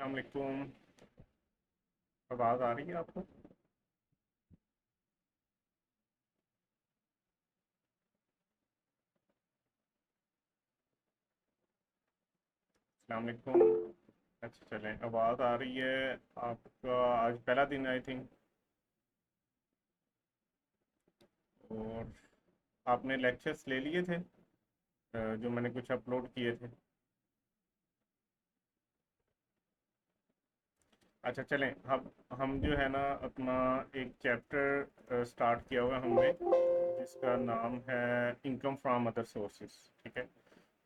अस्सलाम वालेकुम। आवाज़ आ रही है आपको? अस्सलाम वालेकुम। अच्छा चलें, आवाज़ आ रही है। आपका आज पहला दिन आई थिंक। और आपने लेक्चर्स ले लिए थे जो मैंने कुछ अपलोड किए थे। अच्छा चलें, अब हम जो है ना अपना एक चैप्टर स्टार्ट किया हुआ है हमने, जिसका नाम है इनकम फ्रॉम अदर सोर्सेज। ठीक है।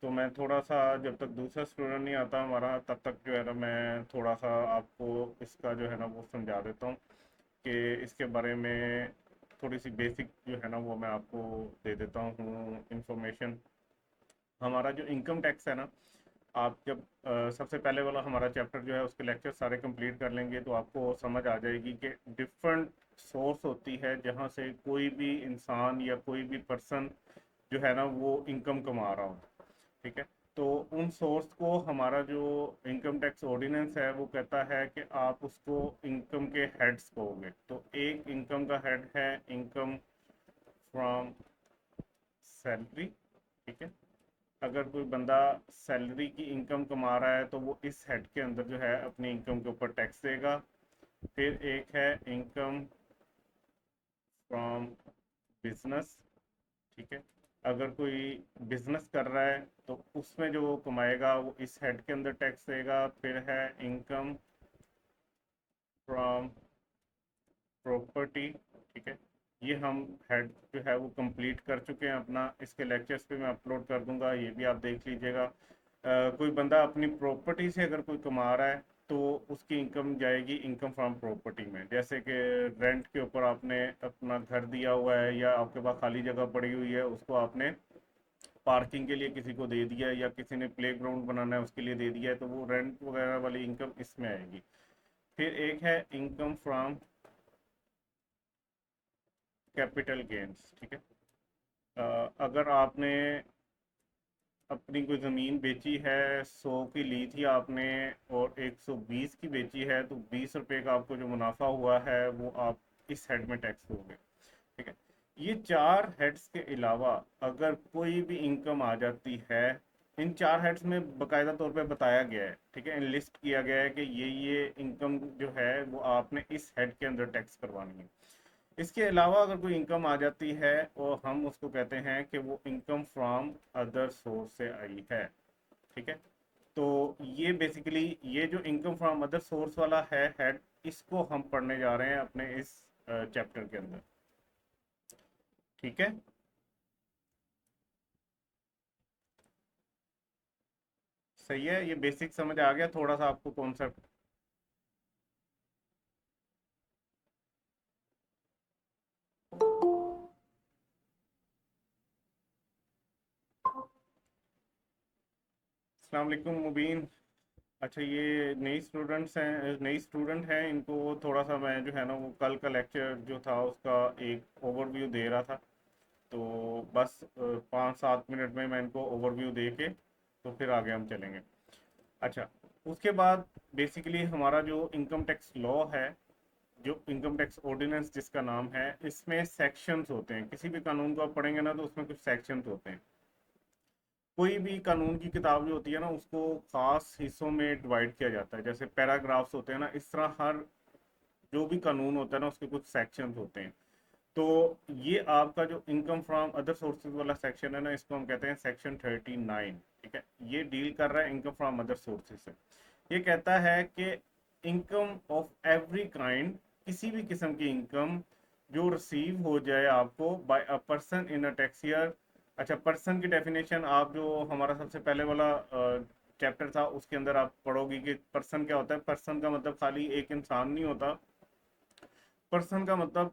तो मैं थोड़ा सा, जब तक दूसरा स्टूडेंट नहीं आता हमारा, तब तक जो है ना मैं थोड़ा सा आपको इसका जो है ना वो समझा देता हूँ कि इसके बारे में थोड़ी सी बेसिक जो है ना वो मैं आपको दे देता हूँ इंफॉर्मेशन। हमारा जो इनकम टैक्स है ना, आप जब सबसे पहले वाला हमारा चैप्टर जो है उसके लेक्चर सारे कंप्लीट कर लेंगे तो आपको समझ आ जाएगी कि डिफरेंट सोर्स होती है जहाँ से कोई भी इंसान या कोई भी पर्सन जो है ना वो इनकम कमा रहा हो। ठीक है। तो उन सोर्स को हमारा जो इनकम टैक्स ऑर्डिनेंस है वो कहता है कि आप उसको इनकम के हेड्स कहोगे। तो एक इनकम का हेड है इनकम फ्रॉम सैलरी। ठीक है। अगर कोई बंदा सैलरी की इनकम कमा रहा है तो वो इस हेड के अंदर जो है अपनी इनकम के ऊपर टैक्स देगा। फिर एक है इनकम फ्रॉम बिजनेस। ठीक है। अगर कोई बिजनेस कर रहा है तो उसमें जो वो कमाएगा वो इस हेड के अंदर टैक्स देगा। फिर है इनकम फ्रॉम प्रॉपर्टी। ठीक है। ये हम हेड जो है वो कंप्लीट कर चुके हैं अपना। इसके लेक्चर्स पे मैं अपलोड कर दूंगा, ये भी आप देख लीजिएगा। कोई बंदा अपनी प्रॉपर्टी से अगर कोई कमा रहा है तो उसकी इनकम जाएगी इनकम फ्रॉम प्रॉपर्टी में। जैसे कि रेंट के ऊपर आपने अपना घर दिया हुआ है या आपके पास खाली जगह पड़ी हुई है, उसको आपने पार्किंग के लिए किसी को दे दिया है या किसी ने प्ले ग्राउंड बनाना है उसके लिए दे दिया है, तो वो रेंट वगैरह वाली इनकम इसमें आएगी। फिर एक है इनकम फ्रॉम कैपिटल गेन्स। ठीक है। अगर आपने अपनी कोई ज़मीन बेची है, 100 की ली थी आपने और 120 की बेची है, तो 20 रुपए का आपको जो मुनाफा हुआ है वो आप इस हेड में टैक्स दोगे। ठीक है। ये चार हेड्स के अलावा अगर कोई भी इनकम आ जाती है, इन चार हेड्स में बकायदा तौर पे बताया गया है। ठीक है। लिस्ट किया गया है कि ये इनकम जो है वो आपने इस हेड के अंदर टैक्स करवानी है। इसके अलावा अगर कोई इनकम आ जाती है और हम उसको कहते हैं कि वो इनकम फ्रॉम अदर सोर्स से आई है। ठीक है। तो ये बेसिकली ये जो इनकम फ्रॉम अदर सोर्स वाला है हेड, इसको हम पढ़ने जा रहे हैं अपने इस चैप्टर के अंदर। ठीक है। सही है, ये बेसिक समझ आ गया थोड़ा सा आपको कॉन्सेप्ट? अस्सलाम वालेकुम मुबीन। अच्छा, ये नई स्टूडेंट हैं, इनको थोड़ा सा मैं जो है ना वो कल का लेक्चर जो था उसका एक ओवरव्यू दे रहा था। तो बस 5-7 मिनट में मैं इनको ओवरव्यू दे के तो फिर आगे हम चलेंगे। अच्छा, उसके बाद बेसिकली हमारा जो इनकम टैक्स लॉ है, जो इनकम टैक्स ऑर्डिनेंस जिसका नाम है, इसमें सेक्शंस होते हैं। किसी भी कानून को आप पढ़ेंगे ना तो उसमें कुछ सेक्शंस होते हैं। कोई भी कानून की किताब जो होती है ना उसको खास हिस्सों में डिवाइड किया जाता है, जैसे पैराग्राफ्स होते हैं ना, इस तरह हर जो भी कानून होता है ना उसके कुछ सेक्शंस होते हैं। तो ये आपका जो इनकम फ्रॉम अदर सोर्सेज वाला सेक्शन है ना, इसको हम कहते हैं सेक्शन 39। ठीक है। ये डील कर रहा है इनकम फ्रॉम अदर सोर्सेज से। ये कहता है कि इनकम ऑफ एवरी काइंड, किसी भी किस्म की इनकम जो रिसीव हो जाए आपको by a person in a tax year. अच्छा, पर्सन की डेफिनेशन आप जो हमारा सबसे पहले वाला चैप्टर था उसके अंदर आप पढ़ोगी कि पर्सन क्या होता है। पर्सन का मतलब खाली एक इंसान नहीं होता। पर्सन का मतलब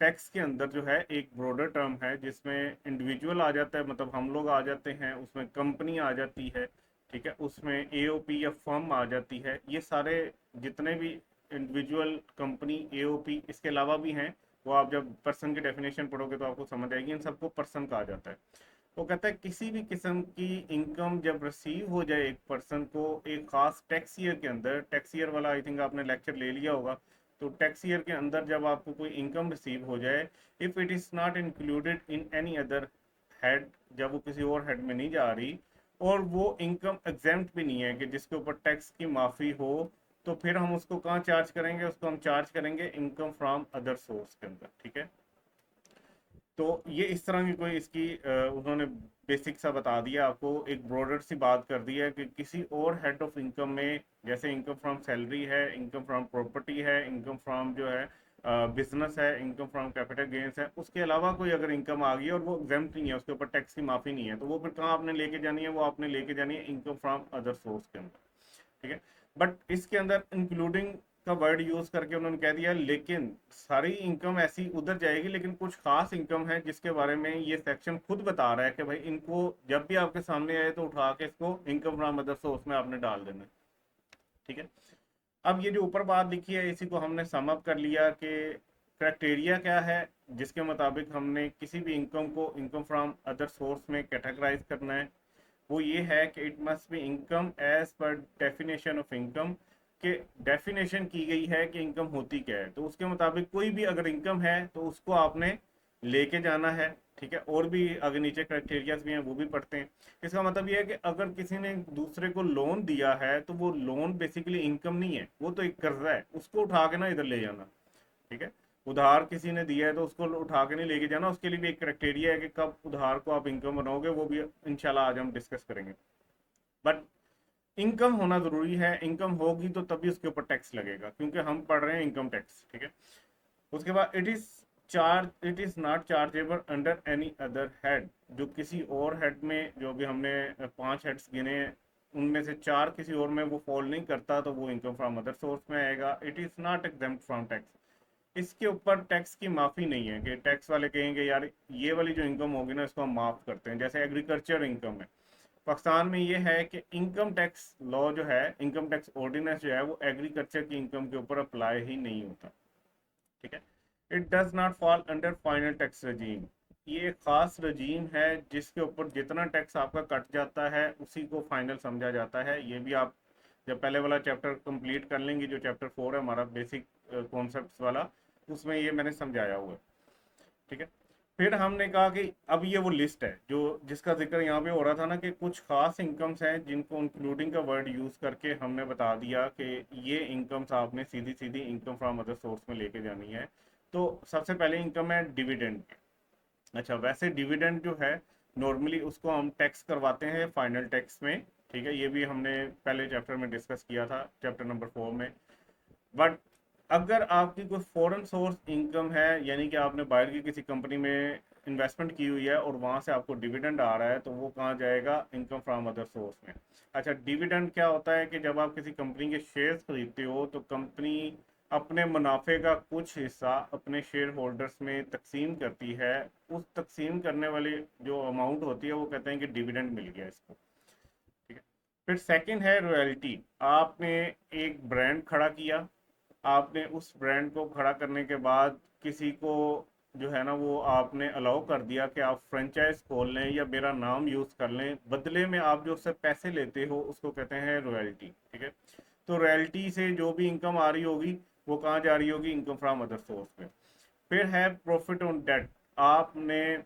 टैक्स के अंदर जो है एक ब्रॉडर टर्म है जिसमें इंडिविजुअल आ जाता है, मतलब हम लोग आ जाते हैं, उसमें कंपनी आ जाती है। ठीक है। उसमें एओपी या फर्म आ जाती है। ये सारे जितने भी इंडिविजुअल, कंपनी, एओपी, इसके अलावा भी हैं, वो आप जब पर्सन की डेफिनेशन पढ़ोगे तो आपको समझ आएगी, इन सबको पर्सन कहा जाता है। वो कहता है किसी भी किस्म की इनकम जब रिसीव हो जाए एक पर्सन को एक खास टैक्स ईयर के अंदर, टैक्स ईयर वाला आई थिंक आपने लेक्चर ले लिया होगा, तो टैक्स ईयर के अंदर जब आपको कोई इनकम रिसीव हो जाए, if it is not included in any other head, जब वो किसी और हेड में नहीं जा रही, और वो इनकम एग्जेम्प्ट भी नहीं है कि जिसके ऊपर टैक्स की माफ़ी हो, तो फिर हम उसको कहाँ चार्ज करेंगे? उसको हम चार्ज करेंगे इनकम फ्रॉम अदर सोर्स के अंदर, ठीक है। तो ये इस तरह की कोई इसकी उन्होंने बेसिक सा बता दिया आपको, एक ब्रॉडर सी बात कर दी है कि किसी और हेड ऑफ इनकम में, जैसे इनकम फ्रॉम सैलरी है, इनकम फ्रॉम प्रॉपर्टी है, इनकम फ्रॉम जो है बिजनेस है, इनकम फ्रॉम कैपिटल गेन्स है, उसके अलावा कोई अगर इनकम आ गई और वो एग्जेम्प्ट नहीं है, उसके ऊपर टैक्स की माफ़ी नहीं है, तो वो फिर कहाँ आपने लेके जानी है? वो आपने लेके जानी है इनकम फ्रॉम अदर सोर्स के अंदर, ठीक है। बट इसके अंदर इंक्लूडिंग का वर्ड यूज करके उन्होंने कह दिया लेकिन सारी इनकम ऐसी उधर जाएगी, लेकिन कुछ खास इनकम है जिसके बारे में ये सेक्शन खुद बता रहा है कि भाई इनको जब भी आपके सामने आए तो उठा के इसको इनकम फ्रॉम अदर सोर्स में आपने डाल देना है, ठीक है। अब ये जो ऊपर बात लिखी है इसी को हमने सम अप कर लिया कि क्राइटेरिया क्या है जिसके मुताबिक हमने किसी भी इनकम को इनकम फ्रॉम अदर सोर्स में कैटेगराइज करना है। वो ये है कि it must be income as per definition of income, के डेफिनेशन की गई है कि इनकम होती क्या है, तो उसके मुताबिक कोई भी अगर इनकम है तो उसको आपने लेके जाना है, ठीक है। और भी आगे नीचे क्राइटेरियाज भी हैं, वो भी पढ़ते हैं। इसका मतलब ये है कि अगर किसी ने दूसरे को लोन दिया है तो वो लोन बेसिकली इनकम नहीं है, वो तो एक कर्जा है, उसको उठा के ना इधर ले जाना, ठीक है। उधार किसी ने दिया है तो उसको उठा के नहीं लेके जाना, उसके लिए भी एक क्राइटेरिया है कि कब उधार को आप इनकम बनाओगे, वो भी इंशाल्लाह आज हम डिस्कस करेंगे। बट इनकम होना जरूरी है, इनकम होगी तो तभी उसके ऊपर टैक्स लगेगा, क्योंकि हम पढ़ रहे हैं इनकम टैक्स, ठीक है। उसके बाद it is not chargeable under any other head, जो किसी और हेड में, जो भी हमने 5 हेड्स गिने उनमें से 4 किसी और में वो फॉल नहीं करता, तो वो इनकम फ्रॉम अदर सोर्स में आएगा। It is not exempt from tax, इसके ऊपर टैक्स की माफ़ी नहीं है कि टैक्स वाले कहेंगे यार ये वाली जो इनकम होगी ना इसको हम माफ़ करते हैं। जैसे एग्रीकल्चर इनकम है, पाकिस्तान में ये है कि इनकम टैक्स लॉ जो है, इनकम टैक्स ऑर्डिनेंस जो है, वो एग्रीकल्चर की इनकम के ऊपर अप्लाई ही नहीं होता, ठीक है। It does not fall under final tax रजीम, ये एक खास रजीम है जिसके ऊपर जितना टैक्स आपका कट जाता है उसी को फाइनल समझा जाता है। ये भी आप जब पहले वाला चैप्टर कंप्लीट कर लेंगे, जो चैप्टर 4 है हमारा बेसिक कॉन्सेप्ट्स वाला, उसमें ये मैंने समझाया हुआ है, ठीक है। फिर हमने कहा कि अब ये वो लिस्ट है जो जिसका जिक्र यहाँ पे हो रहा था ना, कि कुछ खास इनकम्स हैं जिनको इंक्लूडिंग का वर्ड यूज करके हमने बता दिया कि ये इनकम्स आपने सीधी सीधी इनकम फ्रॉम अदर सोर्स में लेके जानी है। तो सबसे पहले इनकम है डिविडेंड। अच्छा, वैसे डिविडेंड जो है नॉर्मली उसको हम टैक्स करवाते हैं फाइनल टैक्स में, ठीक है। ये भी हमने पहले चैप्टर में डिस्कस किया था, चैप्टर नंबर 4 में। बट अगर आपकी कोई फॉरेन सोर्स इनकम है, यानी कि आपने बाहर की किसी कंपनी में इन्वेस्टमेंट की हुई है और वहां से आपको डिविडेंड आ रहा है, तो वो कहाँ जाएगा? इनकम फ्रॉम अदर सोर्स में। अच्छा, डिविडेंड क्या होता है कि जब आप किसी कंपनी के शेयर्स खरीदते हो तो कंपनी अपने मुनाफे का कुछ हिस्सा अपने शेयर होल्डर्स में तकसीम करती है। उस तकसीम करने वाली जो अमाउंट होती है वो कहते हैं कि डिविडेंड मिल गया इसको, ठीक है। फिर सेकंड है रॉयल्टी। आपने एक ब्रांड खड़ा किया, आपने उस ब्रांड को खड़ा करने के बाद किसी को जो है ना वो आपने अलाउ कर दिया कि आप फ्रेंचाइज खोल लें या मेरा नाम यूज कर लें, बदले में आप जो उससे पैसे लेते हो उसको कहते हैं रॉयल्टी, ठीक है। तो रॉयल्टी से जो भी इनकम आ रही होगी वो कहाँ जा रही होगी? इनकम फ्रॉम अदर सोर्स में। फिर है प्रॉफिट ऑन डेट। आपने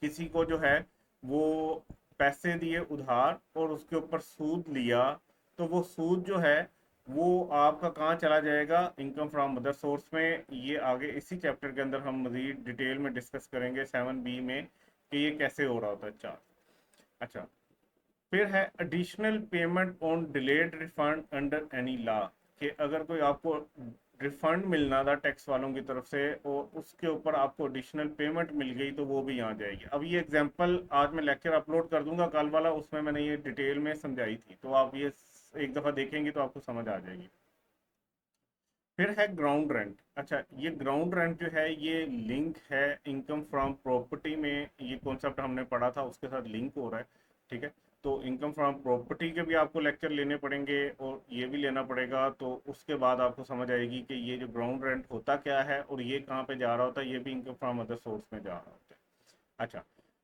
किसी को जो है वो पैसे दिए उधार और उसके ऊपर सूद लिया, तो वो सूद जो है वो आपका कहाँ चला जाएगा? इनकम फ्रॉम अदर सोर्स में। ये आगे इसी चैप्टर के अंदर हम मजीद डिटेल में डिस्कस करेंगे 7B में कि ये कैसे हो रहा होता है चार्ज। अच्छा, फिर है additional payment on delayed refund under any law, कि अगर कोई आपको रिफंड मिलना था टैक्स वालों की तरफ से और उसके ऊपर आपको एडिशनल पेमेंट मिल गई तो वो भी यहाँ जाएगी। अब ये एग्जांपल आज मैं लेक्चर अपलोड कर दूंगा कल वाला, उसमें मैंने ये डिटेल में समझाई थी, तो आप ये एक दफ़ा देखेंगे तो आपको समझ आ जाएगी। फिर है ग्राउंड रेंट। अच्छा, ये ग्राउंड रेंट जो है ये लिंक है इनकम फ्रॉम प्रॉपर्टी में, ये कॉन्सेप्ट हमने पढ़ा था उसके साथ लिंक हो रहा है, ठीक है। तो इनकम फ्रॉम प्रॉपर्टी के भी आपको लेक्चर लेने पड़ेंगे और ये भी लेना पड़ेगा, तो उसके बाद आपको समझ आएगी कि ये जो ग्राउंड रेंट होता क्या है और ये कहाँ पे जा रहा होता है, ये भी इनकम फ्रॉम अदर सोर्स में जा रहा होता है। अच्छा,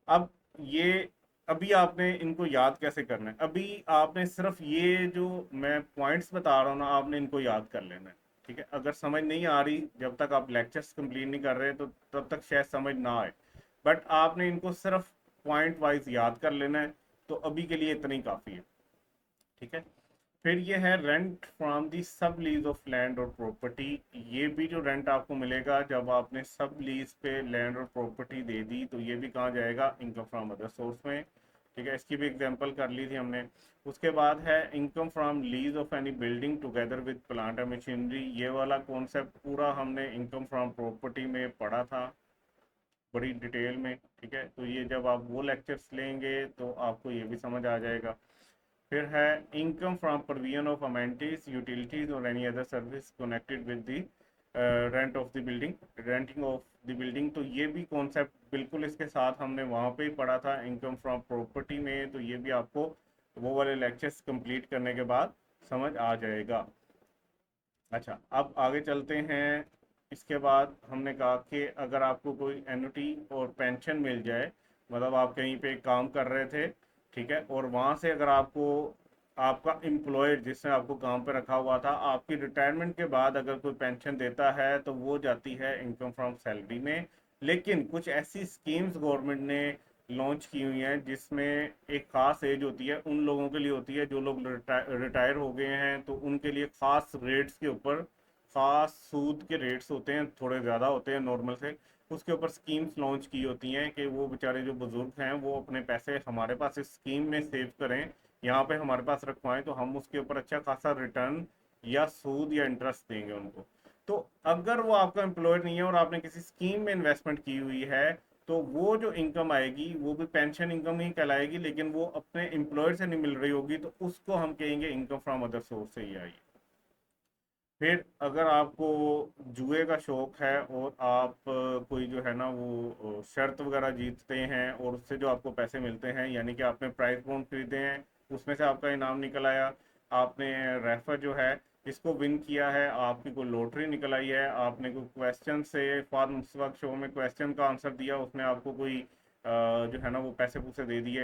अब ये अभी आपने इनको याद कैसे करना है? अभी आपने सिर्फ ये जो मैं पॉइंट्स बता रहा हूँ ना, आपने इनको याद कर लेना है। ठीक है, अगर समझ नहीं आ रही जब तक आप लेक्चर्स कंप्लीट नहीं कर रहे तो तब तक शायद समझ ना आए, बट आपने इनको सिर्फ पॉइंट वाइज याद कर लेना है। तो अभी के लिए इतना ही काफ़ी है। ठीक है, फिर ये है रेंट फ्रॉम दी सब लीज ऑफ लैंड और प्रॉपर्टी। ये भी जो रेंट आपको मिलेगा जब आपने सब लीज पे लैंड और प्रॉपर्टी दे दी, तो ये भी कहाँ जाएगा? इनकम फ्रॉम अदर सोर्स में। ठीक है, इसकी भी एग्जांपल कर ली थी हमने। उसके बाद है income from lease of any building together with plant and machinery. ये वाला कॉन्सेप्ट पूरा हमने इनकम फ्रॉम प्रॉपर्टी में पढ़ा था बड़ी डिटेल में। ठीक है, तो ये जब आप वो लेक्चर्स लेंगे तो आपको ये भी समझ आ जाएगा। फिर है income from provision of amenities utilities और any other service connected with the rent of the building, renting of the building. तो ये भी कॉन्सेप्ट बिल्कुल इसके साथ हमने वहाँ पे ही पढ़ा था इनकम फ्रॉम प्रॉपर्टी में। तो ये भी आपको वो वाले लेक्चर्स कंप्लीट करने के बाद समझ आ जाएगा। अच्छा, अब आगे चलते हैं। इसके बाद हमने कहा कि अगर आपको कोई एन्युटी और पेंशन मिल जाए, मतलब आप कहीं पे काम कर रहे थे, ठीक है, और वहाँ से अगर आपको आपका एम्प्लॉयर जिसने आपको काम पे रखा हुआ था आपकी रिटायरमेंट के बाद अगर कोई पेंशन देता है तो वो जाती है इनकम फ्रॉम सैलरी में। लेकिन कुछ ऐसी स्कीम्स गवर्नमेंट ने लॉन्च की हुई हैं जिसमें एक खास एज होती है, उन लोगों के लिए होती है जो लोग रिटायर हो गए हैं, तो उनके लिए खास रेट्स के ऊपर खास सूद के रेट्स होते हैं, थोड़े ज़्यादा होते हैं नॉर्मल से। उसके ऊपर स्कीम्स लॉन्च की होती हैं कि वो बेचारे जो बुजुर्ग हैं वो अपने पैसे हमारे पास इस स्कीम में सेव करें, यहाँ पे हमारे पास रखवाएं, तो हम उसके ऊपर अच्छा खासा रिटर्न या सूद या इंटरेस्ट देंगे उनको। तो अगर वो आपका एम्प्लॉयर नहीं है और आपने किसी स्कीम में इन्वेस्टमेंट की हुई है, तो वो जो इनकम आएगी वो भी पेंशन इनकम ही कहलाएगी, लेकिन वो अपने एम्प्लॉयर से नहीं मिल रही होगी, तो उसको हम कहेंगे इनकम फ्रॉम अदर सोर्स से ही आई। फिर अगर आपको जुए का शौक है और आप कोई जो है ना वो शर्त वगैरह जीतते हैं और उससे जो आपको पैसे मिलते हैं, यानी कि आपने प्राइस बॉन्ड खरीदे हैं, उसमें से आपका इनाम निकल आया, आपने रेफर जो है इसको विन किया है, आपकी कोई लॉटरी निकल आई है, आपने कोई क्वेश्चन से फार्म मुस्तफाक शो में क्वेश्चन का आंसर दिया, उसने आपको कोई जो है ना वो पैसे पूसे दे दिए,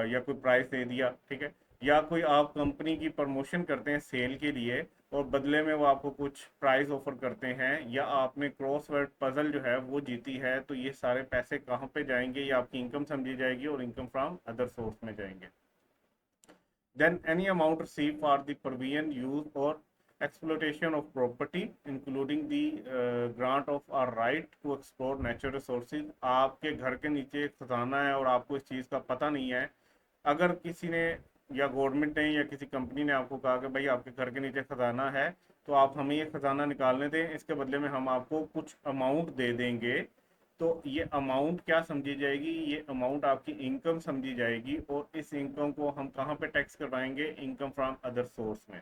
या कोई प्राइस दे दिया। ठीक है, या कोई आप कंपनी की प्रमोशन करते हैं सेल के लिए और बदले में वो आपको कुछ प्राइस ऑफर करते हैं, या आपने क्रॉसवर्ड पजल जो है वो जीती है, तो ये सारे पैसे कहाँ पे जाएंगे? ये आपकी इनकम समझी जाएगी और इनकम फ्रॉम अदर सोर्स में जाएंगे। Then any amount receive for the provision use और exploitation of property including the grant of a right to explore natural resources। आपके घर के नीचे एक खजाना है और आपको इस चीज़ का पता नहीं है, अगर किसी ने या गवर्नमेंट ने या किसी कंपनी ने आपको कहा कि भाई आपके घर के नीचे खजाना है, तो आप हमें ये खजाना निकालने दें, इसके बदले में हम आपको कुछ अमाउंट दे देंगे। तो ये अमाउंट क्या समझी जाएगी? ये अमाउंट आपकी इनकम समझी जाएगी और इस इनकम को हम कहाँ पे टैक्स करवाएंगे? इनकम फ्रॉम अदर सोर्स में।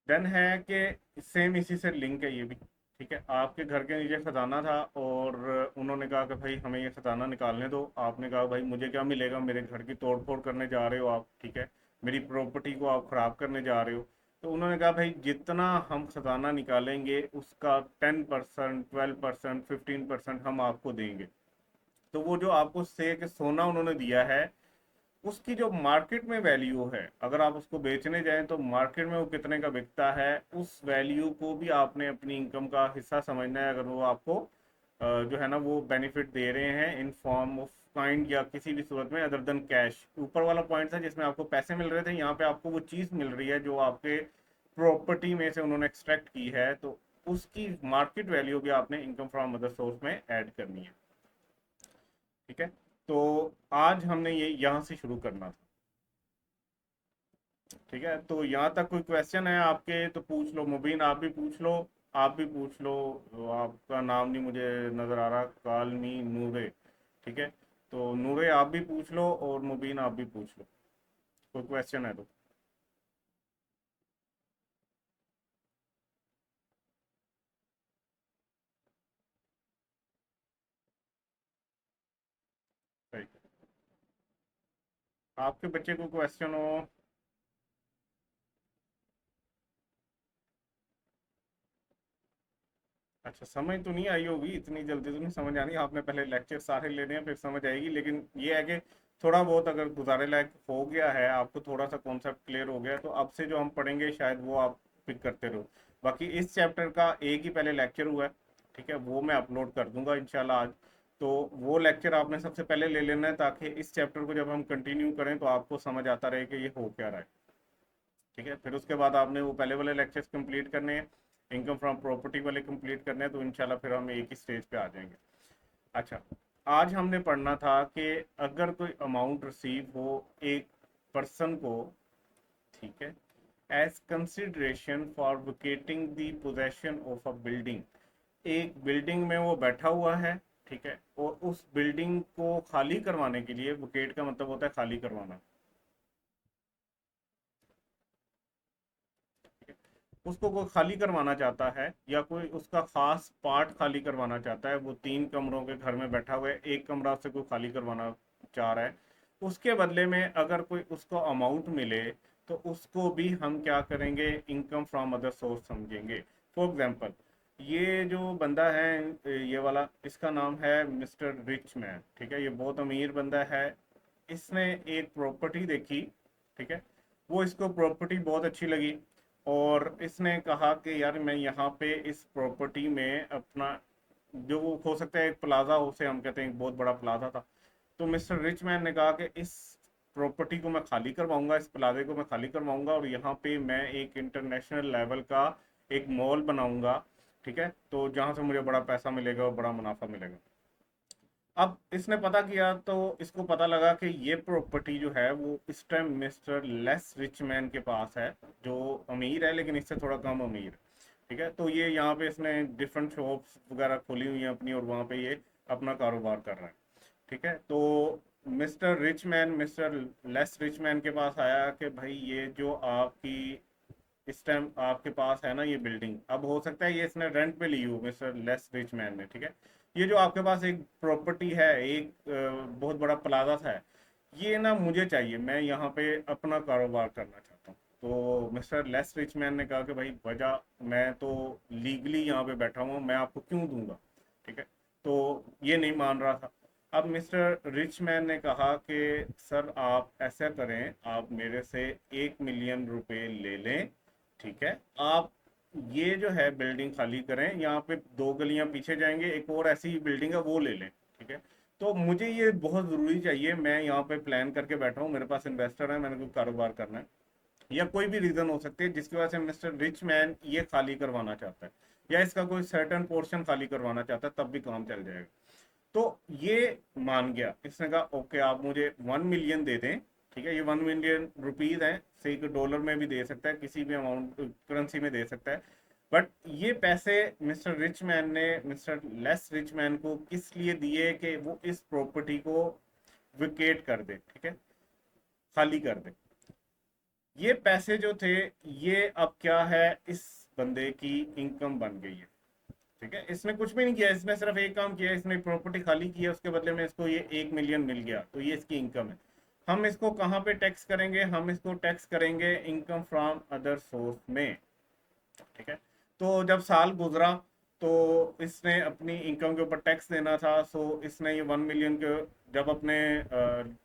देन है कि सेम इसी से लिंक है ये भी। ठीक है, आपके घर के नीचे खजाना था और उन्होंने कहा कि भाई हमें ये खजाना निकालने दो। आपने कहा भाई मुझे क्या मिलेगा, मेरे घर की तोड़ फोड़ करने जा रहे हो आप, ठीक है, मेरी प्रॉपर्टी को आप खराब करने जा रहे हो। तो उन्होंने कहा भाई जितना हम खजाना निकालेंगे उसका 10%, 12%, 15% हम आपको देंगे। तो वो जो आपको से कि सोना उन्होंने दिया है, उसकी जो मार्केट में वैल्यू है, अगर आप उसको बेचने जाएं तो मार्केट में वो कितने का बिकता है, उस वैल्यू को भी आपने अपनी इनकम का हिस्सा समझना है। अगर वो आपको जो है ना वो बेनिफिट दे रहे हैं इन फॉर्म ऑफ काइंड या किसी भी सूरत में अदर देन कैश। ऊपर वाला पॉइंट था जिसमें आपको पैसे मिल रहे थे, यहाँ पे आपको वो चीज़ मिल रही है जो आपके प्रॉपर्टी में से उन्होंने एक्सट्रैक्ट की है, तो उसकी मार्केट वैल्यू भी आपने इनकम फ्रॉम अदर सोर्स में ऐड करनी है। ठीक है, तो आज हमने ये यहाँ से शुरू करना था। ठीक है, तो यहाँ तक कोई क्वेश्चन है आपके तो पूछ लो। मुबीन आप भी पूछ लो, आप भी पूछ लो। आपका नाम नहीं मुझे नज़र आ रहा, कालमी नूरे। ठीक है, तो नूरे आप भी पूछ लो और मुबीन आप भी पूछ लो, कोई क्वेश्चन है तो। राइट, आपके बच्चे को क्वेश्चन हो। अच्छा, समझ तो नहीं आई होगी, इतनी जल्दी तो नहीं समझ आनी, आपने पहले लेक्चर सारे लेने हैं फिर समझ आएगी। लेकिन ये है कि थोड़ा बहुत अगर गुजारे लायक हो गया है, आपको थोड़ा सा कॉन्सेप्ट क्लियर हो गया है, तो अब से जो हम पढ़ेंगे शायद वो आप पिक करते रहो। बाकी इस चैप्टर का एक ही पहले लेक्चर हुआ है, ठीक है, वो मैं अपलोड कर दूंगा इंशाल्लाह आज। तो वो लेक्चर आपने सबसे पहले ले लेना है, ताकि इस चैप्टर को जब हम कंटिन्यू करें तो आपको समझ आता रहे कि ये हो क्या रहा है। ठीक है, फिर उसके बाद आपने वो पहले वाले लेक्चर्स कंप्लीट करने हैं, इनकम फ्रॉम प्रॉपर्टी वाले कंप्लीट करने हैं, तो इंशाल्लाह फिर हम एक ही स्टेज पे आ जाएंगे। अच्छा, आज हमने पढ़ना था कि अगर कोई अमाउंट रिसीव हो एक पर्सन को, ठीक है, as consideration for vacating the possession of a building. एक बिल्डिंग में वो बैठा हुआ है, ठीक है, और उस बिल्डिंग को खाली करवाने के लिए, वेकेट का मतलब होता है खाली करवाना, उसको कोई खाली करवाना चाहता है या कोई उसका खास पार्ट खाली करवाना चाहता है, वो 3 कमरों के घर में बैठा हुआ है, एक कमरा से कोई खाली करवाना चाह रहा है, उसके बदले में अगर कोई उसको अमाउंट मिले, तो उसको भी हम क्या करेंगे, इनकम फ्रॉम अदर सोर्स समझेंगे। फॉर एग्जाम्पल, ये जो बंदा है, ये वाला, इसका नाम है मिस्टर रिच मैन, ठीक है, ये बहुत अमीर बंदा है। इसने एक प्रॉपर्टी देखी, ठीक है, वो इसको प्रॉपर्टी बहुत अच्छी लगी, और इसने कहा कि यार मैं यहाँ पे इस प्रॉपर्टी में अपना, जो वो हो सकता है एक प्लाजा, उसे हम कहते हैं एक बहुत बड़ा प्लाजा था, तो मिस्टर रिच मैन ने कहा कि इस प्रॉपर्टी को मैं खाली करवाऊंगा, इस प्लाजे को मैं खाली करवाऊंगा, और यहाँ पे मैं एक इंटरनेशनल लेवल का एक मॉल बनाऊंगा, ठीक है, तो जहाँ से मुझे बड़ा पैसा मिलेगा और बड़ा मुनाफा मिलेगा। अब इसने पता किया तो इसको पता लगा कि ये प्रॉपर्टी जो है वो इस time mister less rich man के पास है, जो अमीर है लेकिन इससे थोड़ा कम अमीर, ठीक है, तो ये यहाँ पे इसने डिफरेंट शॉप्स वगैरह खोली हुई हैं अपनी, और वहाँ पे ये अपना कारोबार कर रहा है, ठीक है। तो mister rich man mister less rich man के पास आया कि भाई ये जो आपकी इस टाइम आपके पास है ना ये बिल्डिंग, अब हो सकता है ये इसने रेंट पे ली हो मिस्टर लेस रिच मैन ने, ठीक है, ये जो आपके पास एक प्रॉपर्टी है, एक बहुत बड़ा प्लाजा है, ये ना मुझे चाहिए, मैं यहाँ पे अपना कारोबार करना चाहता हूँ। तो मिस्टर लेस रिच मैन ने कहा कि भाई वजह, मैं तो लीगली यहाँ पे बैठा हूँ, मैं आपको क्यों दूंगा, ठीक है, तो ये नहीं मान रहा था। अब मिस्टर रिच मैन ने कहा कि सर आप ऐसा करें, आप मेरे से 1 मिलियन रुपए ले लें, ठीक है, आप ये जो है बिल्डिंग खाली करें, यहाँ पे 2 गलियां पीछे जाएंगे एक और ऐसी बिल्डिंग है, वो ले लें, ठीक है, तो मुझे ये बहुत ज़रूरी चाहिए, मैं यहाँ पे प्लान करके बैठा हूँ, मेरे पास इन्वेस्टर है, मैंने कोई कारोबार करना है, या कोई भी रीज़न हो सकती है जिसकी वजह से मिस्टर रिच मैन ये खाली करवाना चाहता है, या इसका कोई सर्टन पोर्शन खाली करवाना चाहता है, तब भी काम चल जाएगा। तो ये मान गया, इसने कहा ओके आप मुझे 1 मिलियन दे दें, ठीक है, ये 1 मिलियन रुपीज है, सही को डॉलर में भी दे सकता है, किसी भी अमाउंट करेंसी में दे सकता है, बट ये पैसे मिस्टर रिच मैन ने मिस्टर लेस रिच मैन को किस लिए दिए, कि वो इस प्रॉपर्टी को विकेट कर दे, ठीक है, खाली कर दे। ये पैसे जो थे, ये अब क्या है, इस बंदे की इनकम बन गई है, ठीक है, इसने कुछ भी नहीं किया, इसने सिर्फ एक काम किया, इसने प्रॉपर्टी खाली की है, उसके बदले में इसको ये 1 मिलियन मिल गया, तो ये इसकी इनकम है। हम इसको कहाँ पे टैक्स करेंगे, हम इसको टैक्स करेंगे इनकम फ्रॉम अदर सोर्स में, ठीक है। तो जब साल गुजरा, तो इसने अपनी इनकम के ऊपर टैक्स देना था, सो इसने ये 1 मिलियन के, जब अपने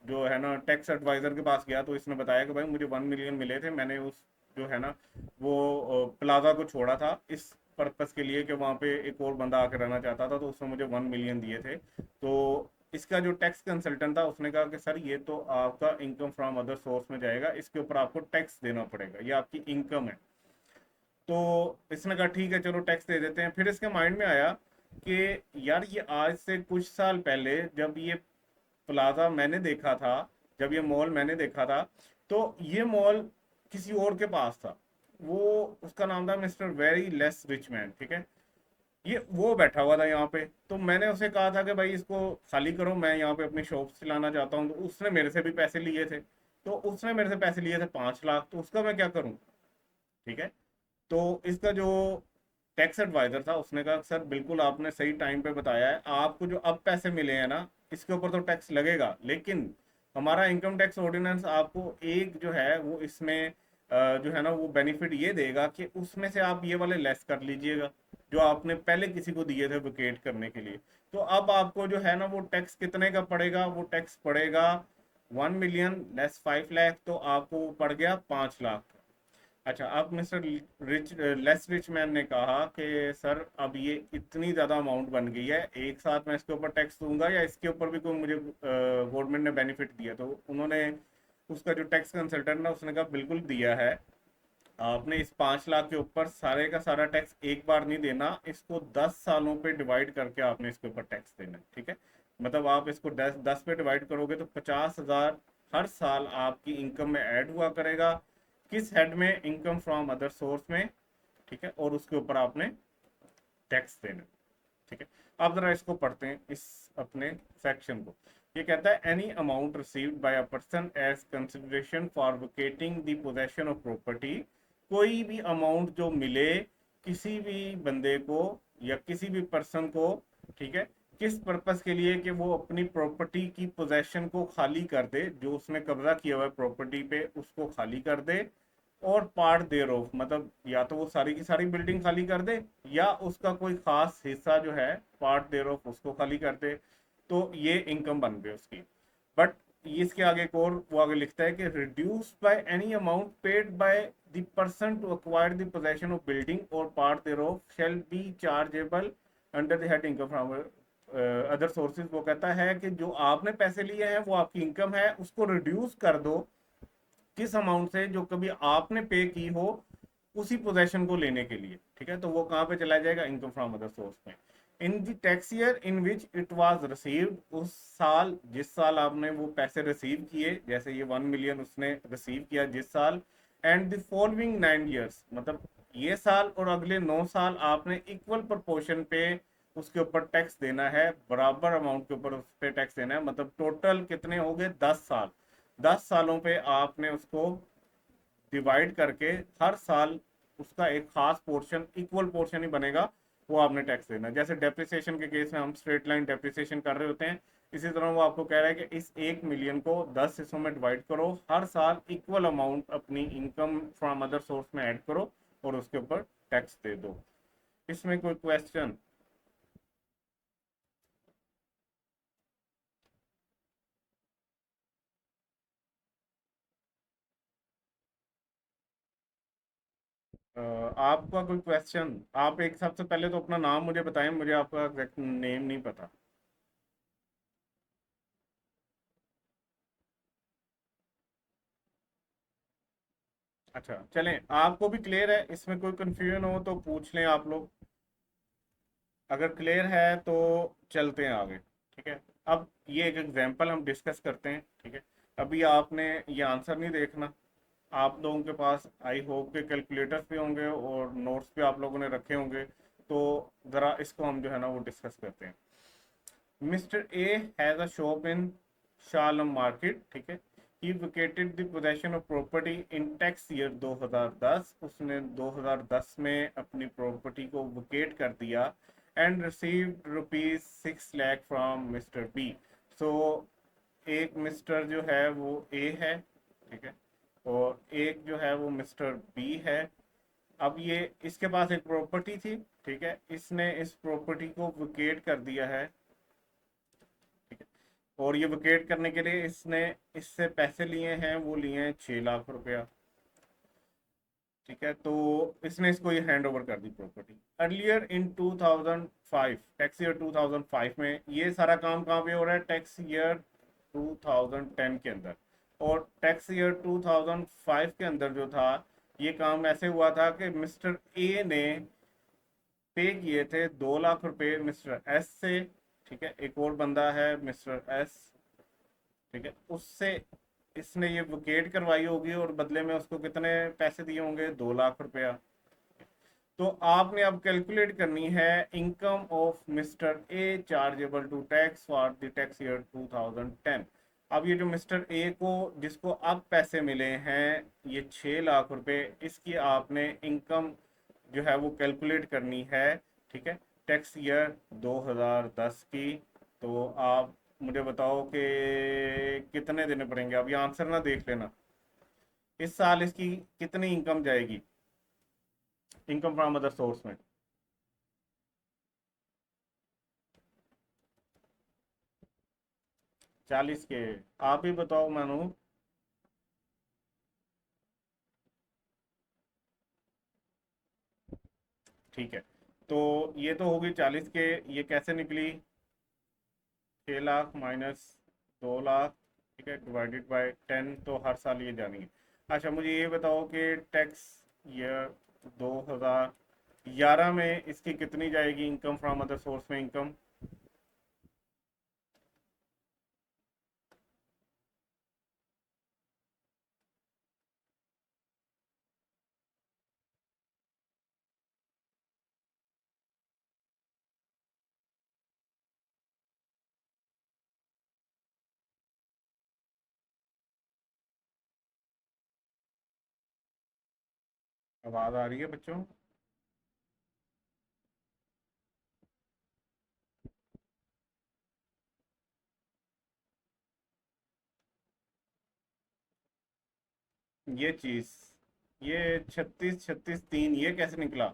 जो है ना टैक्स एडवाइजर के पास गया, तो इसने बताया कि भाई मुझे 1 मिलियन मिले थे, मैंने उस जो है ना वो प्लाजा को छोड़ा था इस पर्पस के लिए कि वहाँ पे एक और बंदा आकर रहना चाहता था, तो उसने मुझे 1 मिलियन दिए थे। तो इसका जो टैक्स कंसल्टेंट था उसने कहा कि सर ये तो आपका इनकम फ्रॉम अदर सोर्स में जाएगा, इसके ऊपर आपको टैक्स देना पड़ेगा, ये आपकी इनकम है। तो इसने कहा ठीक है चलो टैक्स दे देते हैं। फिर इसके माइंड में आया कि यार ये आज से कुछ साल पहले जब ये प्लाजा मैंने देखा था, जब ये मॉल मैंने देखा था, तो ये मॉल किसी और के पास था, वो उसका नाम था mister very less rich man, ठीक है, ये वो बैठा हुआ था यहाँ पे, तो मैंने उसे कहा था कि भाई इसको खाली करो, मैं यहाँ पे अपनी शॉप चलाना चाहता हूँ, तो उसने मेरे से भी पैसे लिए थे, तो उसने मेरे से पैसे लिए थे 5 लाख, तो उसका मैं क्या करूँ, ठीक है। तो इसका जो टैक्स एडवाइजर था उसने कहा सर बिल्कुल आपने सही टाइम पे बताया है, आपको जो अब पैसे मिले हैं ना इसके ऊपर तो टैक्स लगेगा, लेकिन हमारा इनकम टैक्स ऑर्डिनेंस आपको एक जो है वो इसमें जो है ना वो बेनिफिट ये देगा कि उसमें से आप ये वाले लेस कर लीजिएगा, जो आपने पहले किसी को दिए थे वेकेट करने के लिए। तो अब आपको जो है ना वो टैक्स कितने का पड़ेगा, वो टैक्स पड़ेगा 1 मिलियन लेस 5 लाख, तो आपको वो पड़ गया 5 लाख। अच्छा, अब mister rich less rich man ने कहा कि सर अब ये इतनी ज़्यादा अमाउंट बन गई है, एक साथ मैं इसके ऊपर टैक्स दूंगा या इसके ऊपर भी कोई मुझे गवर्नमेंट ने बेनिफिट दिया? तो उन्होंने, उसका जो टैक्स कंसल्टेंट है उसने कहा बिल्कुल दिया है। आपने इस 5 लाख के ऊपर सारे का सारा टैक्स एक बार नहीं देना, इसको 10 सालों पे डिवाइड करके आपने इसके ऊपर टैक्स देना है, ठीक है? मतलब आप इसको 10 10 पे डिवाइड करोगे तो 50,000 हर साल आपकी इनकम में ऐड हुआ करेगा। किस हेड में? इनकम फ्रॉम अदर सोर्स में, ठीक है? और उसके ऊपर आपने टैक्स देना, ठीक है? अब जरा इसको पढ़ते हैं, इस अपने सेक्शन को। ये कहता है any amount received by a person as consideration for vacating the possession of property, कोई भी अमाउंट जो मिले किसी भी बंदे को या किसी भी पर्सन को, ठीक है, किस पर्पस के लिए? कि वो अपनी प्रॉपर्टी की पोजेशन को खाली कर दे, जो उसने कब्जा किया हुआ है प्रॉपर्टी पे उसको खाली कर दे। और पार्ट देयर ऑफ, मतलब या तो वो सारी की सारी बिल्डिंग खाली कर दे या उसका कोई खास हिस्सा जो है पार्ट देयर ऑफ उसको खाली कर दे, तो ये इनकम बन गई उसकी। बट इसके आगे एक और वो आगे लिखता है कि reduce by any amount paid by the person to acquire the possession of building और part thereof shall be chargeable under the head income from other sources. वो कहता है कि जो आपने पैसे लिए हैं वो आपकी इनकम है, उसको रिड्यूस कर दो किस अमाउंट से? जो कभी आपने पे की हो उसी पोजेशन को लेने के लिए, ठीक है? तो वो कहाँ पे चला जाएगा? इनकम फ्रॉम अदर सोर्स में। In the tax year in which it was received, उस साल जिस साल आपने वो पैसे रिसीव किए, जैसे ये 1 मिलियन उसने रिसीव किया जिस साल, एंड द फॉलोइंग 9 ईयर्स, मतलब ये साल और अगले 9 साल आपने इक्वल प्रोपोर्शन पे उसके ऊपर टैक्स देना है, बराबर अमाउंट के ऊपर उस पर टैक्स देना है। मतलब टोटल कितने हो गए? 10 साल। 10 सालों पे आपने उसको डिवाइड करके हर साल उसका एक खास पोर्शन, इक्वल पोर्शन ही बनेगा, वो आपने टैक्स देना है। जैसे डेप्रिसिएशन के केस में हम स्ट्रेट लाइन डेप्रिसिएशन कर रहे होते हैं, इसी तरह वो आपको कह रहा है कि इस 1 मिलियन को 10 हिस्सों में डिवाइड करो, हर साल इक्वल अमाउंट अपनी इनकम फ्रॉम अदर सोर्स में ऐड करो और उसके ऊपर टैक्स दे दो। इसमें कोई क्वेश्चन? आपका कोई क्वेश्चन? आप एक सबसे पहले तो अपना नाम मुझे बताएं, मुझे आपका एग्जैक्ट नेम नहीं पता। अच्छा चलें, आपको भी क्लियर है? इसमें कोई कंफ्यूजन हो तो पूछ लें आप लोग, अगर क्लियर है तो चलते हैं आगे, ठीक है? अब ये एक एग्जांपल हम डिस्कस करते हैं, ठीक है? अभी आपने ये आंसर नहीं देखना, आप लोगों के पास आई होप के कैलकुलेटर्स भी होंगे और नोट्स भी आप लोगों ने रखे होंगे, तो ज़रा इसको हम जो है ना वो डिस्कस करते हैं। Mister A has a shop in Shalam market, ठीक है? He vacated the possession of property in tax year 2010, उसने 2010 में अपनी प्रॉपर्टी को वेकेट कर दिया and received ₹6 lakh from mister B. So एक मिस्टर जो है वो ए है, ठीक है, और एक जो है वो मिस्टर बी है। अब ये इसके पास एक प्रॉपर्टी थी, ठीक है, इसने इस प्रॉपर्टी को वेकेट कर दिया है, ठीक है? और ये वेकेट करने के लिए इसने इससे पैसे लिए हैं, वो लिए हैं 6 लाख रुपया, ठीक है? तो इसने इसको ये हैंड ओवर कर दी property. Earlier in 2005, tax year 2005 में ये सारा काम कहाँ पे हो रहा है? टैक्स ईयर 2010 के अंदर। और टैक्स ईयर 2005 के अंदर जो था, ये काम ऐसे हुआ था कि मिस्टर ए ने पे किए थे 2 लाख रुपए मिस्टर एस से, ठीक है? एक और बंदा है मिस्टर एस, ठीक है, उससे इसने ये वकेट करवाई होगी और बदले में उसको कितने पैसे दिए होंगे? 2 लाख रुपया। तो आपने अब कैलकुलेट करनी है income of mister A chargeable to tax for the tax year 2010। अब ये जो मिस्टर ए को, जिसको अब पैसे मिले हैं ये 6 लाख रुपए, इसकी आपने इनकम जो है वो कैलकुलेट करनी है, ठीक है, टैक्स ईयर 2010 की। तो आप मुझे बताओ कि कितने देने पड़ेंगे? अब ये आंसर ना देख लेना, इस साल इसकी कितनी इनकम जाएगी इनकम फ्रॉम अदर सोर्स में? 40 के। आप ही बताओ मानू। ठीक है, तो ये तो होगी 40 के। ये कैसे निकली? 6 लाख माइनस 2 लाख, ठीक है, डिवाइडेड बाय 10, तो हर साल ये जानी है। अच्छा मुझे ये बताओ कि टैक्स ईयर 2011 में इसकी कितनी जाएगी इनकम फ्रॉम अदर सोर्स में इनकम? आवाज आ रही है बच्चों? ये चीज, ये 36 36 3 ये कैसे निकला?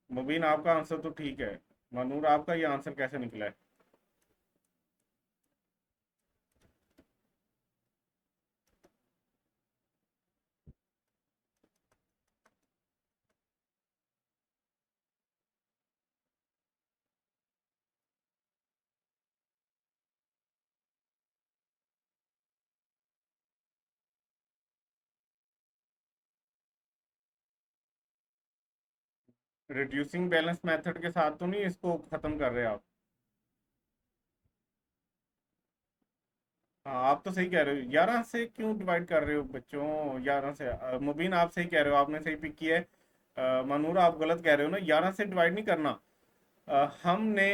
मुबीन आपका आंसर तो ठीक है, मनूर आपका ये आंसर कैसे निकला है? रिड्यूसिंग बैलेंस मेथड के साथ तो नहीं इसको खत्म कर रहे आप? हाँ आप तो सही कह रहे हो, 11 से क्यों डिवाइड कर रहे हो बच्चों? 11 से मुबीन आप सही कह रहे हो, आपने सही पिक किया है। मनूर आप गलत कह रहे हो ना, 11 से डिवाइड नहीं करना। हमने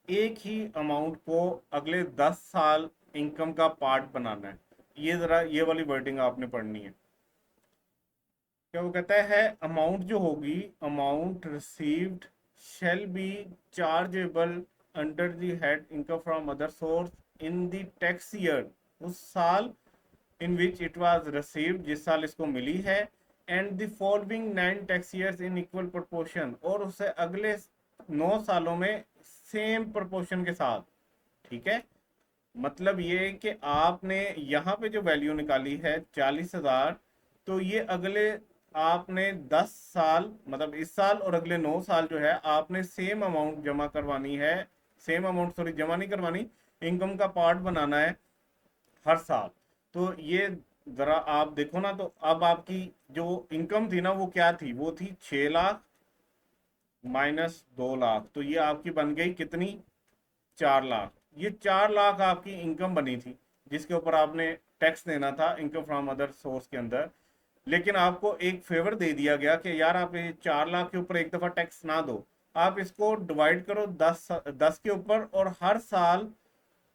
एक ही अमाउंट को अगले 10 साल इनकम का पार्ट बनाना है। ये जरा ये वाली वर्डिंग आपने पढ़नी है। क्या वो कहता है, अमाउंट जो होगी, amount received shall be chargeable under the head income from other source in the tax year, उस साल in which it was received, जिस साल इसको मिली है, and the following 9 tax years in equal proportion, और उससे अगले 9 सालों में सेम प्रोपोर्शन के साथ। ठीक है, मतलब ये कि आपने यहाँ पे जो वैल्यू निकाली है 40,000, तो ये अगले आपने 10 साल, मतलब इस साल और अगले 9 साल जो है आपने सेम अमाउंट जमा करवानी है। सेम अमाउंट सॉरी जमा नहीं करवानी, इनकम का पार्ट बनाना है हर साल। तो ये जरा आप देखो ना, तो अब आपकी जो इनकम थी ना वो क्या थी? वो थी 6 लाख माइनस 2 लाख, तो ये आपकी बन गई कितनी? 4 लाख। ये 4 लाख आपकी इनकम बनी थी, जिसके ऊपर आपने टैक्स देना था इनकम फ्रॉम अदर सोर्स के अंदर। लेकिन आपको एक फेवर दे दिया गया कि यार आप ये 4 लाख के ऊपर एक दफा टैक्स ना दो, आप इसको डिवाइड करो 10 10 के ऊपर, और हर साल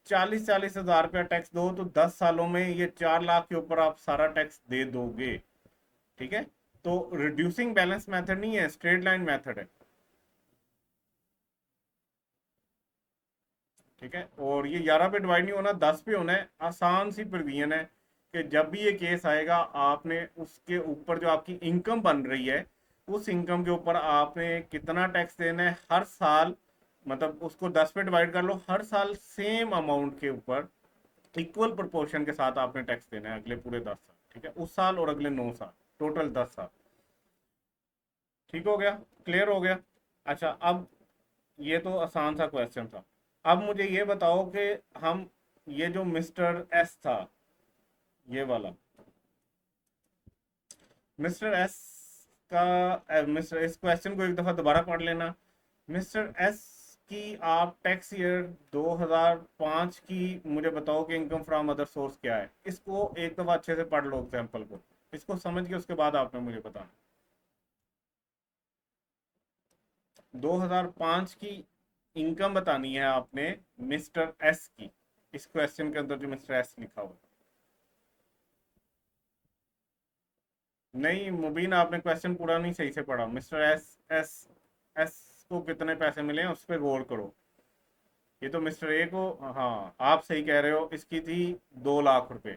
40 40 हजार रुपया टैक्स दो, तो 10 सालों में ये 4 लाख के ऊपर आप सारा टैक्स दे दोगे। ठीक है, तो रिड्यूसिंग बैलेंस मेथड नहीं है, स्ट्रेट लाइन मेथड है। ठीक है, और ये 11 पे डिवाइड नहीं होना, 10 पे होना है। आसान सी प्रोविजन है कि जब भी ये केस आएगा, आपने उसके ऊपर जो आपकी इनकम बन रही है, उस इनकम के ऊपर आपने कितना टैक्स देना है हर साल, मतलब उसको 10 पे डिवाइड कर लो, हर साल सेम अमाउंट के ऊपर इक्वल प्रोपोर्शन के साथ आपने टैक्स देना है अगले पूरे 10 साल। ठीक है, उस साल और अगले 9 साल, टोटल 10 साल। ठीक हो गया? क्लियर हो गया? अच्छा अब ये तो आसान सा क्वेश्चन था। अब मुझे ये बताओ कि हम, ये जो मिस्टर एस था, ये वाला मिस्टर एस का, मिस्टर इस क्वेश्चन को एक दफा दोबारा पढ़ लेना। मिस्टर एस की आप टैक्स ईयर 2005 की मुझे बताओ कि इनकम फ्रॉम अदर सोर्स क्या है। इसको एक दफा अच्छे से पढ़ लो एग्जाम्पल को, इसको समझ के उसके बाद आपने मुझे बताना। 2005 की इनकम बतानी है आपने मिस्टर एस की, इस क्वेश्चन के अंदर जो मिस्टर एस लिखा हुआ है। नहीं मुबीन, आपने क्वेश्चन पूरा नहीं सही से पढ़ा। मिस्टर एस, एस एस को कितने पैसे मिले हैं उस पर गौर करो। ये तो मिस्टर ए को, हाँ आप सही कह रहे हो, इसकी थी 2 लाख रुपए।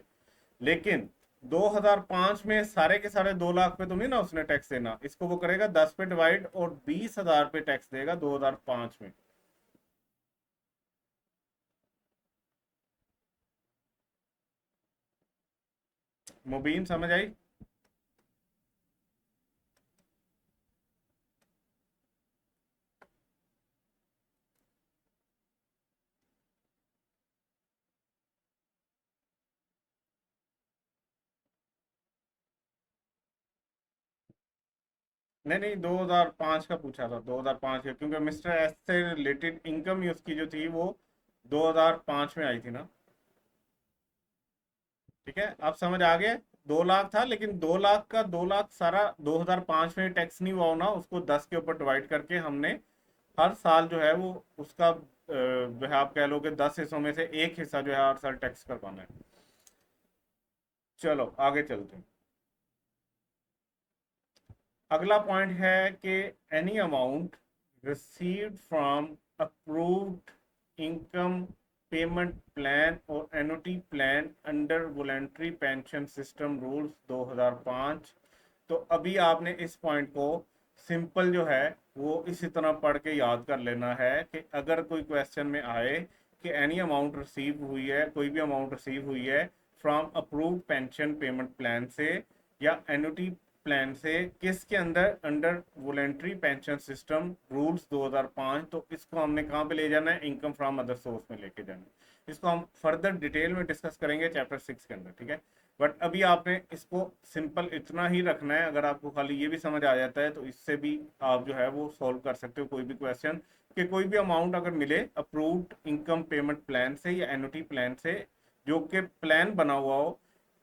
लेकिन 2005 में सारे के सारे 2 लाख पे तो नहीं ना उसने टैक्स देना, इसको वो करेगा 10 पे डिवाइड और 20,000 पे टैक्स देगा 2005 में। मुबीन समझ आई? नहीं नहीं, 2005 का पूछा था, 2005 का, क्योंकि मिस्टर एस से रिलेटेड इनकम ही उसकी जो थी वो 2005 में आई थी ना। ठीक है, आप समझ आ गए। 2 लाख था, लेकिन 2 लाख का 2 लाख सारा 2005 में टैक्स नहीं हुआ होना, उसको 10 के ऊपर डिवाइड करके हमने हर साल जो है वो उसका जो है आप कह लो कि 10 हिस्सों में से एक हिस्सा जो है हर साल टैक्स करवाना है। चलो आगे चलते हैं। अगला पॉइंट है कि any amount received from approved income payment plan और annuity plan under voluntary pension system rules 2005। तो अभी आपने इस पॉइंट को सिंपल जो है वो इसी तरह पढ़ के याद कर लेना है कि अगर कोई क्वेश्चन में आए कि एनी अमाउंट रिसीव हुई है, कोई भी अमाउंट रिसीव हुई है from approved pension payment plan से या एनुटी प्लान से, किसके अंदर, under voluntary pension system rules 2005, तो इसको हमने कहाँ पे ले जाना है, इनकम फ्रॉम अदर सोर्स में लेके जाना है। इसको हम फर्दर डिटेल में डिस्कस करेंगे चैप्टर 6 के अंदर, ठीक है। बट अभी आपने इसको सिंपल इतना ही रखना है। अगर आपको खाली ये भी समझ आ जाता है तो इससे भी आप जो है वो सॉल्व कर सकते हो कोई भी क्वेश्चन, कि कोई भी अमाउंट अगर मिले अप्रूव्ड इनकम पेमेंट प्लान से या एनुटी प्लान से, जो कि प्लान बना हुआ हो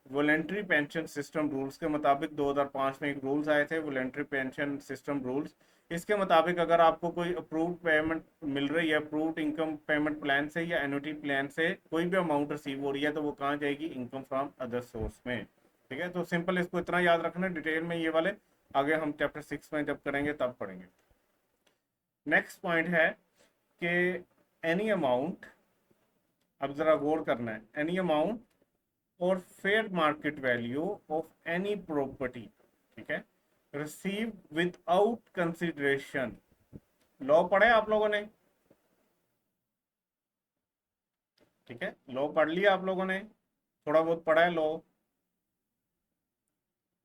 वॉलेंट्री पेंशन सिस्टम रूल्स के मुताबिक। 2005 में एक रूल्स आए थे वॉलेंट्री पेंशन सिस्टम रूल्स, इसके मुताबिक अगर आपको कोई अप्रूव्ड पेमेंट मिल रही है अप्रूव्ड इनकम पेमेंट प्लान से या एनुटी प्लान से, कोई भी अमाउंट रिसीव हो रही है, तो वो कहाँ जाएगी, इनकम फ्रॉम अदर सोर्स में। ठीक है, तो सिंपल इसको इतना याद रखना, डिटेल में ये वाले आगे हम चैप्टर 6 में जब करेंगे तब पढ़ेंगे। नेक्स्ट पॉइंट है कि एनी अमाउंट, अब जरा गौर करना है, एनी अमाउंट और fair market value of any property, ठीक है, रिसीव विदाउट कंसिडरेशन। लॉ पढ़ा है आप लोगों ने? ठीक है, लॉ पढ़ लिया आप लोगों ने, थोड़ा बहुत पढ़ा है लॉ।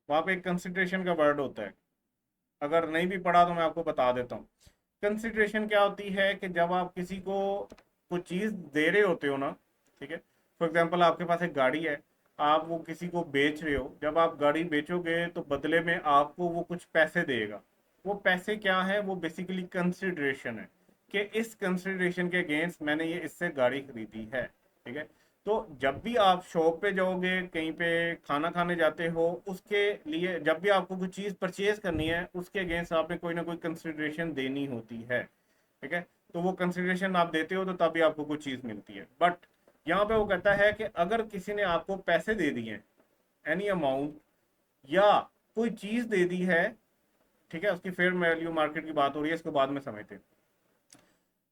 वहां पे एक कंसिडरेशन का वर्ड होता है, अगर नहीं भी पढ़ा तो मैं आपको बता देता हूँ। कंसिडरेशन क्या होती है कि जब आप किसी को कोई चीज दे रहे होते हो ना, ठीक है, फॉर एग्जाम्पल आपके पास एक गाड़ी है, आप वो किसी को बेच रहे हो, जब आप गाड़ी बेचोगे तो बदले में आपको वो कुछ पैसे देगा। वो पैसे क्या है, वो बेसिकली कंसिडरेशन है, कि इस कंसिडरेशन के अगेंस्ट मैंने ये इससे गाड़ी खरीदी है। ठीक है, तो जब भी आप शॉप पे जाओगे, कहीं पे खाना खाने जाते हो, उसके लिए जब भी आपको कोई चीज़ परचेज करनी है, उसके अगेंस्ट आपने कोई ना कोई कंसिडरेशन देनी होती है। ठीक है, तो वो कंसिडरेशन आप देते हो तो तभी आपको कोई चीज़ मिलती है। बट यहाँ पे वो कहता है कि अगर किसी ने आपको पैसे दे दिए, एनी अमाउंट, या कोई चीज़ दे दी है, ठीक है, उसकी फेयर वैल्यू मार्केट की बात हो रही है, इसको बाद में समझते हैं।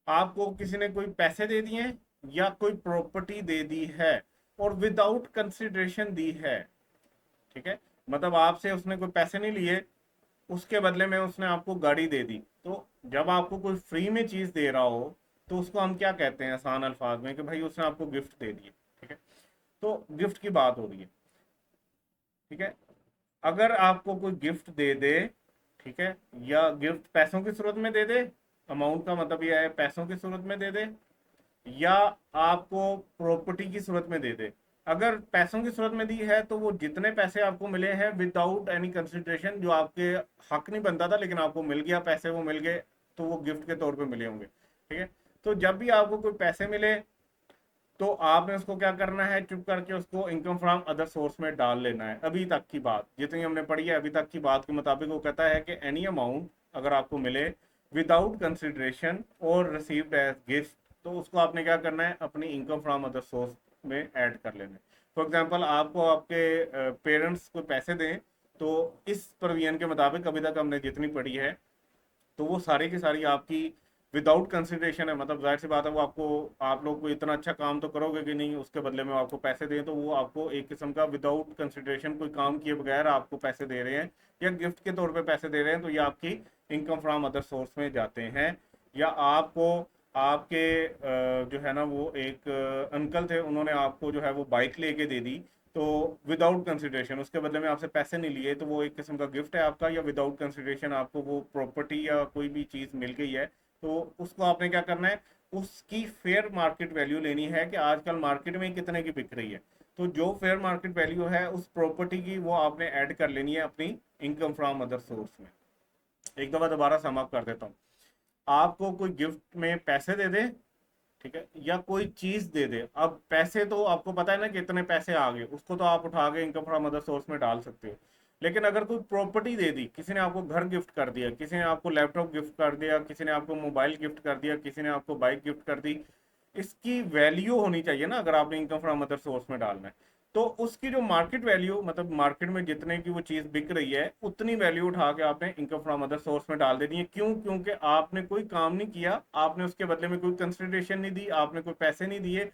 आपको किसी ने कोई पैसे दे दिए या कोई प्रॉपर्टी दे दी है और विदाउट कंसिडरेशन दी है, ठीक है, मतलब आपसे उसने कोई पैसे नहीं लिए, उसके बदले में उसने आपको गाड़ी दे दी। तो जब आपको कोई फ्री में चीज दे रहा हो तो उसको हम क्या कहते हैं आसान अल्फाज में, कि भाई उसने आपको गिफ्ट दे दिए। ठीक है, तो गिफ्ट की बात हो रही है। ठीक है, अगर आपको कोई गिफ्ट दे दे, ठीक है, या गिफ्ट पैसों की सूरत में दे दे, अमाउंट का मतलब यह है पैसों की सूरत में दे दे, या आपको प्रॉपर्टी की सूरत में दे दे। अगर पैसों की सूरत में दी है तो वो जितने पैसे आपको मिले हैं विदाउट एनी कंसिडरेशन, जो आपके हक नहीं बनता था लेकिन आपको मिल गया, पैसे वो मिल गए, तो वो गिफ्ट के तौर पे मिले होंगे। ठीक है, तो जब भी आपको कोई पैसे मिले तो आपने उसको क्या करना है, चुप करके उसको इनकम फ्रॉम अदर सोर्स में डाल लेना है। अभी तक की बात जितनी हमने पढ़ी है, अभी तक की बात के मुताबिक वो कहता है कि एनी अमाउंट अगर आपको मिले विदाउट कंसिडरेशन और रिसीव्ड एज गिफ्ट, तो उसको आपने क्या करना है, अपनी इनकम फ्रॉम अदर सोर्स में ऐड कर लेना है। फॉर एग्जाम्पल आपको आपके पेरेंट्स को पैसे दें, तो इस प्रोविजन के मुताबिक अभी तक हमने जितनी पढ़ी है, तो वो सारी की सारी आपकी विदाउट कंसिडरेशन है। मतलब जाहिर सी बात है, वो आपको, आप लोग को इतना अच्छा काम तो करोगे कि नहीं, उसके बदले में आपको पैसे दें, तो वो आपको एक किस्म का विदाउट कंसिडरेशन, कोई काम किए बगैर आपको पैसे दे रहे हैं या गिफ्ट के तौर पे पैसे दे रहे हैं, तो ये आपकी इनकम फ्रॉम अदर सोर्स में जाते हैं। या आपको आपके जो है ना वो एक अंकल थे, उन्होंने आपको जो है वो बाइक लेके दे दी, तो विदाउट कंसिडरेशन, उसके बदले में आपसे पैसे नहीं लिए, तो वो एक किस्म का गिफ्ट है आपका, या विदाउट कंसिडरेशन आपको वो प्रॉपर्टी या कोई भी चीज़ मिल गई है, तो उसको आपने क्या करना है, उसकी फेयर मार्केट वैल्यू लेनी है कि आजकल मार्केट में कितने की बिक रही है। तो जो फेयर मार्केट वैल्यू है उस प्रॉपर्टी की, वो आपने ऐड कर लेनी है अपनी इनकम फ्रॉम अदर सोर्स में। एक दफ़ा दोबारा सम अप कर देता हूँ। आपको कोई गिफ्ट में पैसे दे दे, ठीक है, या कोई चीज दे दे। अब पैसे तो आपको पता है ना कि इतने पैसे आ गए, उसको तो आप उठा के इनकम फ्रॉम अदर सोर्स में डाल सकते हो। लेकिन अगर कोई प्रॉपर्टी दे दी, किसी ने आपको घर गिफ्ट कर दिया, किसी ने आपको लैपटॉप गिफ्ट कर दिया, किसी ने आपको मोबाइल गिफ्ट कर दिया, किसी ने आपको बाइक गिफ्ट कर दी, इसकी वैल्यू होनी चाहिए ना अगर आपने इनकम फ्रॉम अदर सोर्स में डालना है। तो उसकी जो मार्केट वैल्यू, मतलब मार्केट में जितने की वो चीज बिक रही है, उतनी वैल्यू उठा के आपने इनकम फ्रॉम अदर सोर्स में डाल देनी है। क्यों? क्योंकि आपने कोई काम नहीं किया, आपने उसके बदले में कोई कंसिडरेशन नहीं दी, आपने कोई पैसे नहीं दिए,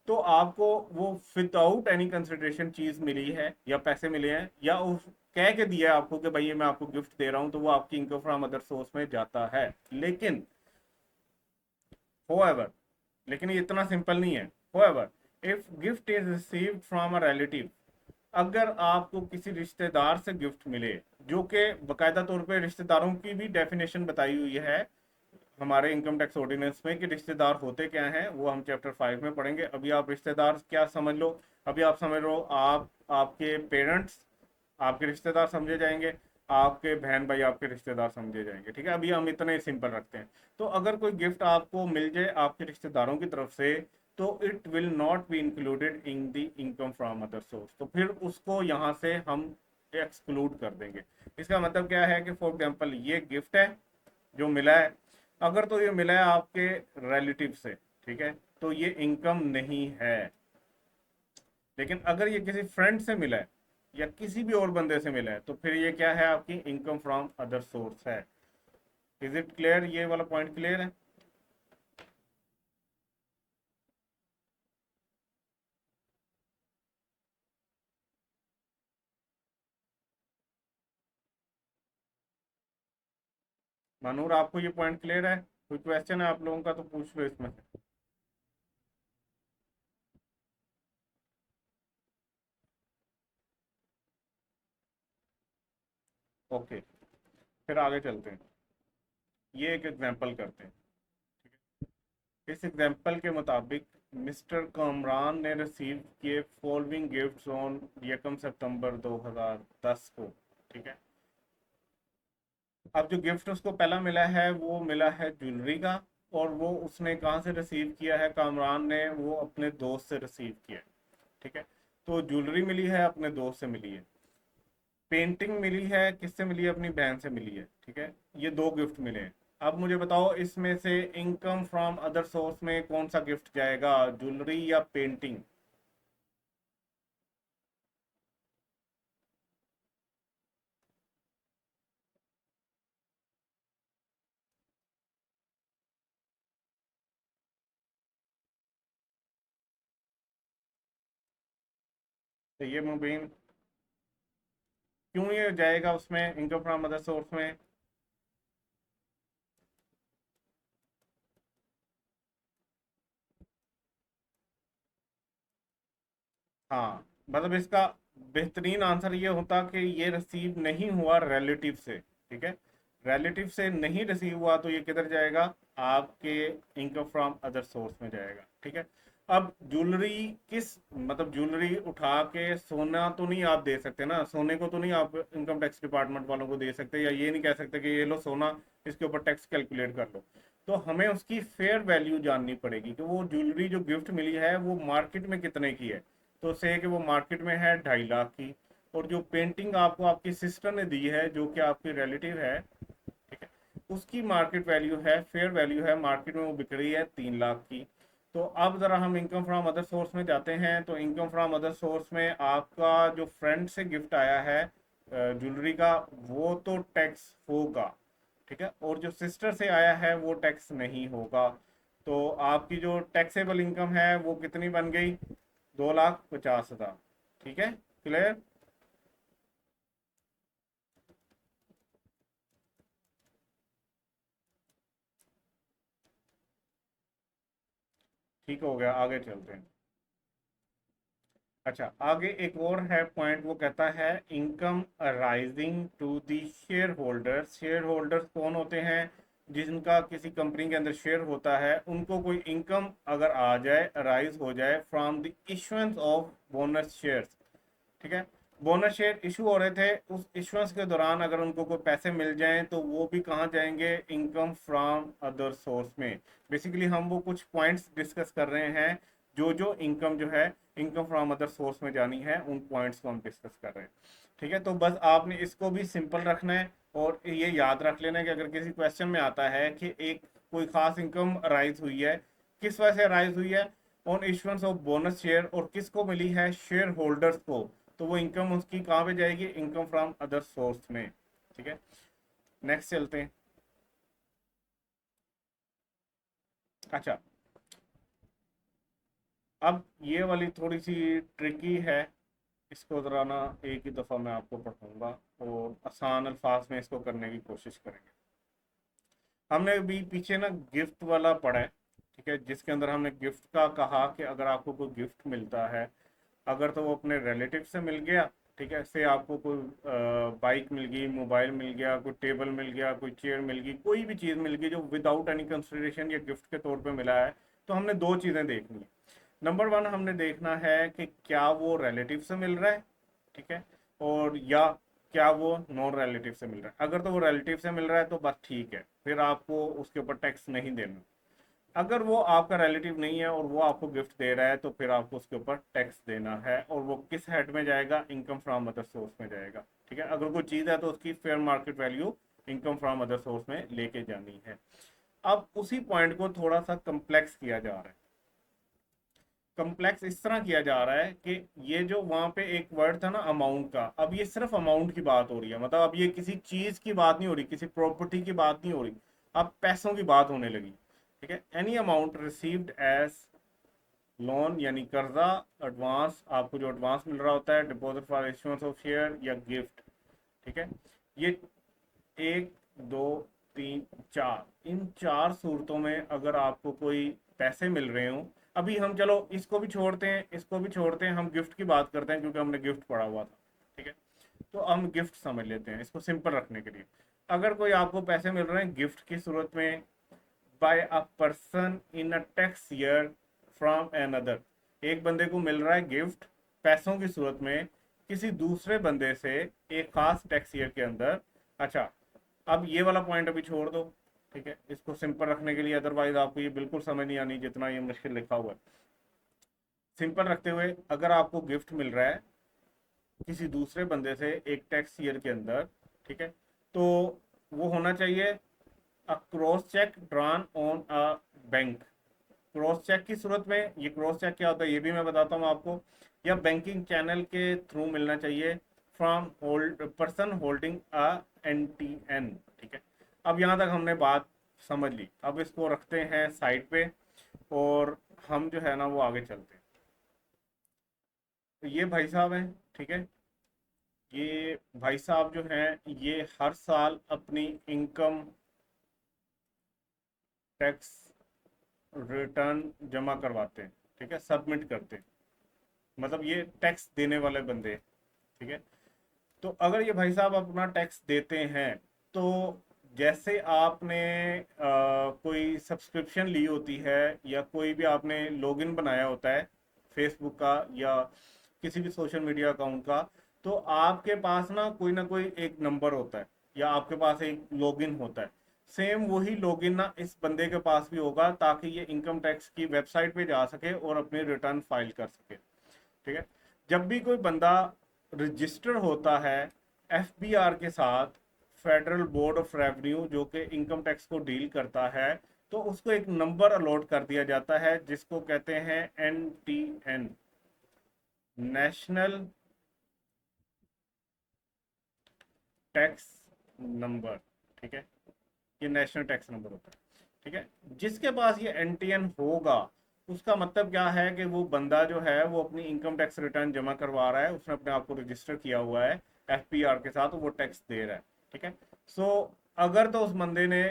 तो आपको वो विदाउट एनी कंसिडरेशन चीज मिली है या पैसे मिले हैं, या उस कह के दिया है आपको कि भाई ये मैं आपको गिफ्ट दे रहा हूं, तो वो आपकी इनकम फ्रॉम अदर सोर्स में जाता है। लेकिन however, लेकिन ये इतना सिंपल नहीं है। however, if gift is received from a relative, अगर आपको किसी रिश्तेदार से गिफ्ट मिले, जो कि बकायदा तौर पे रिश्तेदारों की भी डेफिनेशन बताई हुई है हमारे इनकम टैक्स ऑर्डिनेंस में कि रिश्तेदार होते क्या हैं, वो हम चैप्टर 5 में पढ़ेंगे। अभी आप रिश्तेदार क्या समझ लो, अभी आप समझ लो, आप आपके पेरेंट्स आपके रिश्तेदार समझे जाएंगे, आपके बहन भाई आपके रिश्तेदार समझे जाएंगे, ठीक है। अभी हम इतने सिंपल रखते हैं। तो अगर कोई गिफ्ट आपको मिल जाए आपके रिश्तेदारों की तरफ से, तो it will not be included in the income from other source, तो फिर उसको यहाँ से हम एक्सक्लूड कर देंगे। इसका मतलब क्या है कि फॉर एग्जाम्पल ये गिफ्ट है जो मिला है, अगर तो ये मिला है आपके रिलेटिव से, ठीक है, तो ये इनकम नहीं है। लेकिन अगर ये किसी फ्रेंड से मिला है या किसी भी और बंदे से मिला है, तो फिर ये क्या है, आपकी इनकम फ्रॉम अदर सोर्स है। Is it clear? ये वाला पॉइंट क्लियर है? मानूर, आपको ये पॉइंट क्लियर है? कोई क्वेश्चन है आप लोगों का तो पूछ लो इसमें से। ओके, फिर आगे चलते हैं। ये एक एग्जांपल करते हैं। इस एग्जांपल के मुताबिक मिस्टर कामरान ने रिसीव किए फॉलोइंग गिफ्ट्स ऑन 1 सितंबर 2010 को, ठीक है। अब जो गिफ्ट उसको पहला मिला है वो मिला है ज्वेलरी का, और वो उसने कहाँ से रिसीव किया है, कामरान ने वो अपने दोस्त से रिसीव किया है, ठीक है। तो ज्वेलरी मिली है अपने दोस्त से मिली है, पेंटिंग मिली है किससे मिली है, अपनी बहन से मिली है, ठीक है। ये दो गिफ्ट मिले हैं। अब मुझे बताओ इसमें से इनकम फ्रॉम अदर सोर्स में कौन सा गिफ्ट जाएगा, ज्वेलरी या पेंटिंग? तो ये मुबीन, क्यों ये जाएगा उसमें इनकम फ्रॉम अदर सोर्स में? हाँ, मतलब इसका बेहतरीन आंसर ये होता कि ये रिसीव नहीं हुआ रिलेटिव से, ठीक है। रिलेटिव से नहीं रिसीव हुआ तो ये किधर जाएगा, आपके इनकम फ्रॉम अदर सोर्स में जाएगा, ठीक है। अब ज्वेलरी किस, मतलब ज्वेलरी उठा के सोना तो नहीं आप दे सकते ना, सोने को तो नहीं आप इनकम टैक्स डिपार्टमेंट वालों को दे सकते, या ये नहीं कह सकते कि ये लो सोना, इसके ऊपर टैक्स कैलकुलेट कर लो। तो हमें उसकी फेयर वैल्यू जाननी पड़ेगी कि वो ज्वेलरी जो गिफ्ट मिली है वो मार्केट में कितने की है। तो से कि वो मार्केट में है 2.5 लाख की, और जो पेंटिंग आपको आपकी सिस्टर ने दी है जो कि आपकी रिलेटिव है, ठीक है, उसकी मार्केट वैल्यू है, फेयर वैल्यू है, मार्केट में वो बिक रही है 3 लाख की। तो अब ज़रा हम इनकम फ्रॉम अदर सोर्स में जाते हैं। तो इनकम फ्रॉम अदर सोर्स में आपका जो फ्रेंड से गिफ्ट आया है ज्वेलरी का, वो तो टैक्स होगा, ठीक है, और जो सिस्टर से आया है वो टैक्स नहीं होगा। तो आपकी जो टैक्सेबल इनकम है वो कितनी बन गई, 2,50,000, ठीक है। क्लियर? ठीक हो गया, आगे चलते हैं। अच्छा, आगे एक और है पॉइंट, वो कहता है income rising to the share holders. Share holders कौन होते हैं? जिनका किसी कंपनी के अंदर शेयर होता है, उनको कोई इनकम अगर आ जाए, राइज हो जाए from the issuance of bonus shares. ठीक है, बोनस शेयर इशू हो रहे थे, उस इशुएंस के दौरान अगर उनको कोई पैसे मिल जाएं तो वो भी कहाँ जाएंगे? इनकम फ्रॉम अदर सोर्स में। बेसिकली हम वो कुछ पॉइंट्स डिस्कस कर रहे हैं, जो जो इनकम जो है इनकम फ्रॉम अदर सोर्स में जानी है, उन पॉइंट्स को हम डिस्कस कर रहे हैं। ठीक है, तो बस आपने इसको भी सिंपल रखना है, और ये याद रख लेना है कि अगर किसी क्वेश्चन में आता है कि एक कोई खास इनकम राइज हुई है, किस वजह से राइज हुई है? On issuance of bonus share, और किसको मिली है? शेयर होल्डर्स को। तो वो इनकम उसकी कहाँ पे जाएगी? इनकम फ्रॉम अदर सोर्स में। ठीक है, नेक्स्ट चलते हैं। अच्छा, अब ये वाली थोड़ी सी ट्रिकी है, इसको ज़रा ना एक ही दफ़ा मैं आपको पढ़ाऊंगा, और आसान अल्फाज में इसको करने की कोशिश करेंगे। हमने अभी पीछे ना गिफ्ट वाला पढ़ा है, ठीक है, जिसके अंदर हमने गिफ्ट का कहा कि अगर आपको कोई गिफ्ट मिलता है, अगर तो वो अपने रिलेटिव से मिल गया, ठीक है, से आपको कोई बाइक मिल गई, मोबाइल मिल गया, कोई टेबल मिल गया, कोई चेयर मिल गई, कोई भी चीज़ मिल गई जो विदाउट एनी कंसिडरेशन या गिफ्ट के तौर पे मिला है, तो हमने दो चीज़ें देखनी है। नंबर वन, हमने देखना है कि क्या वो रिलेटिव से मिल रहा है, ठीक है, और या क्या वो नॉन रिलेटिव से मिल रहा है। अगर तो वो रिलेटिव से मिल रहा है तो बस ठीक है, फिर आपको उसके ऊपर टैक्स नहीं देना। अगर वो आपका रिलेटिव नहीं है और वो आपको गिफ्ट दे रहा है, तो फिर आपको उसके ऊपर टैक्स देना है, और वो किस हेड में जाएगा? इनकम फ्रॉम अदर सोर्स में जाएगा। ठीक है, अगर कोई चीज़ है तो उसकी fair market value income from other source में लेके जानी है। अब उसी पॉइंट को थोड़ा सा कम्प्लेक्स किया जा रहा है। कम्प्लेक्स इस तरह किया जा रहा है कि ये जो वहां पे एक वर्ड था ना अमाउंट का, अब ये सिर्फ अमाउंट की बात हो रही है, मतलब अब ये किसी चीज की बात नहीं हो रही, किसी प्रॉपर्टी की बात नहीं हो रही, अब पैसों की बात होने लगी। ठीक है, any amount received as loan, यानी कर्जा, एडवांस, आपको जो एडवांस मिल रहा होता है, deposit for insurance of share या गिफ्ट। ठीक है, ये एक, दो, तीन, चार, इन चार सूरतों में अगर आपको कोई पैसे मिल रहे हो, अभी हम चलो इसको भी छोड़ते हैं, इसको भी छोड़ते हैं, हम गिफ्ट की बात करते हैं क्योंकि हमने गिफ्ट पढ़ा हुआ था। ठीक है, तो हम गिफ्ट समझ लेते हैं इसको सिंपल रखने के लिए। अगर कोई आपको पैसे मिल रहे हैं गिफ्ट की सूरत में, by a person in a tax year from another, एक बंदे को मिल रहा है गिफ्ट पैसों की सूरत में किसी दूसरे बंदे से एक खास टैक्स ईयर के अंदर। अच्छा, अब ये वाला पॉइंट अभी छोड़ दो, ठीक है, इसको सिंपल रखने के लिए, अदरवाइज आपको ये बिल्कुल समझ नहीं आनी जितना ये मुश्किल लिखा हुआ है। सिंपल रखते हुए, अगर आपको गिफ्ट मिल रहा है किसी दूसरे बंदे से एक टैक्स ईयर के अंदर, ठीक है, तो वो होना चाहिए a cross cheque drawn on a bank. Cross cheque की सूरत में, ये क्रॉस चेक क्या होता है ये भी मैं बताता हूँ आपको, या बैंकिंग चैनल के थ्रू मिलना चाहिए from hold person holding a NTN। ठीक है, अब यहाँ तक हमने बात समझ ली, अब इसको रखते हैं साइड पे, और हम जो है ना वो आगे चलते हैं। तो ये भाई साहब हैं, ठीक है, ये भाई साहब जो हैं ये हर साल अपनी इनकम टैक्स रिटर्न जमा करवाते हैं, ठीक है, सबमिट करते हैं, मतलब ये टैक्स देने वाले बंदे हैं। ठीक है, तो अगर ये भाई साहब अपना टैक्स देते हैं, तो जैसे आपने कोई सब्सक्रिप्शन ली होती है, या कोई भी आपने लॉगिन बनाया होता है फेसबुक का या किसी भी सोशल मीडिया अकाउंट का, तो आपके पास ना कोई एक नंबर होता है, या आपके पास एक लॉगिन होता है। सेम वही लॉगिन ना इस बंदे के पास भी होगा, ताकि ये इनकम टैक्स की वेबसाइट पे जा सके और अपनी रिटर्न फाइल कर सके। ठीक है, जब भी कोई बंदा रजिस्टर होता है FBR के साथ, फेडरल बोर्ड ऑफ रेवेन्यू, जो कि इनकम टैक्स को डील करता है, तो उसको एक नंबर अलॉट कर दिया जाता है जिसको कहते हैं NTN, नेशनल टैक्स नंबर। ठीक है, ये नेशनल टैक्स नंबर होता है। ठीक है, जिसके पास ये NTN होगा, उसका मतलब क्या है कि वो बंदा जो है वो अपनी इनकम टैक्स रिटर्न जमा करवा रहा है, उसने अपने आप को रजिस्टर किया हुआ है FBR के साथ, वो टैक्स दे रहा है। ठीक है, सो अगर तो उस बंदे ने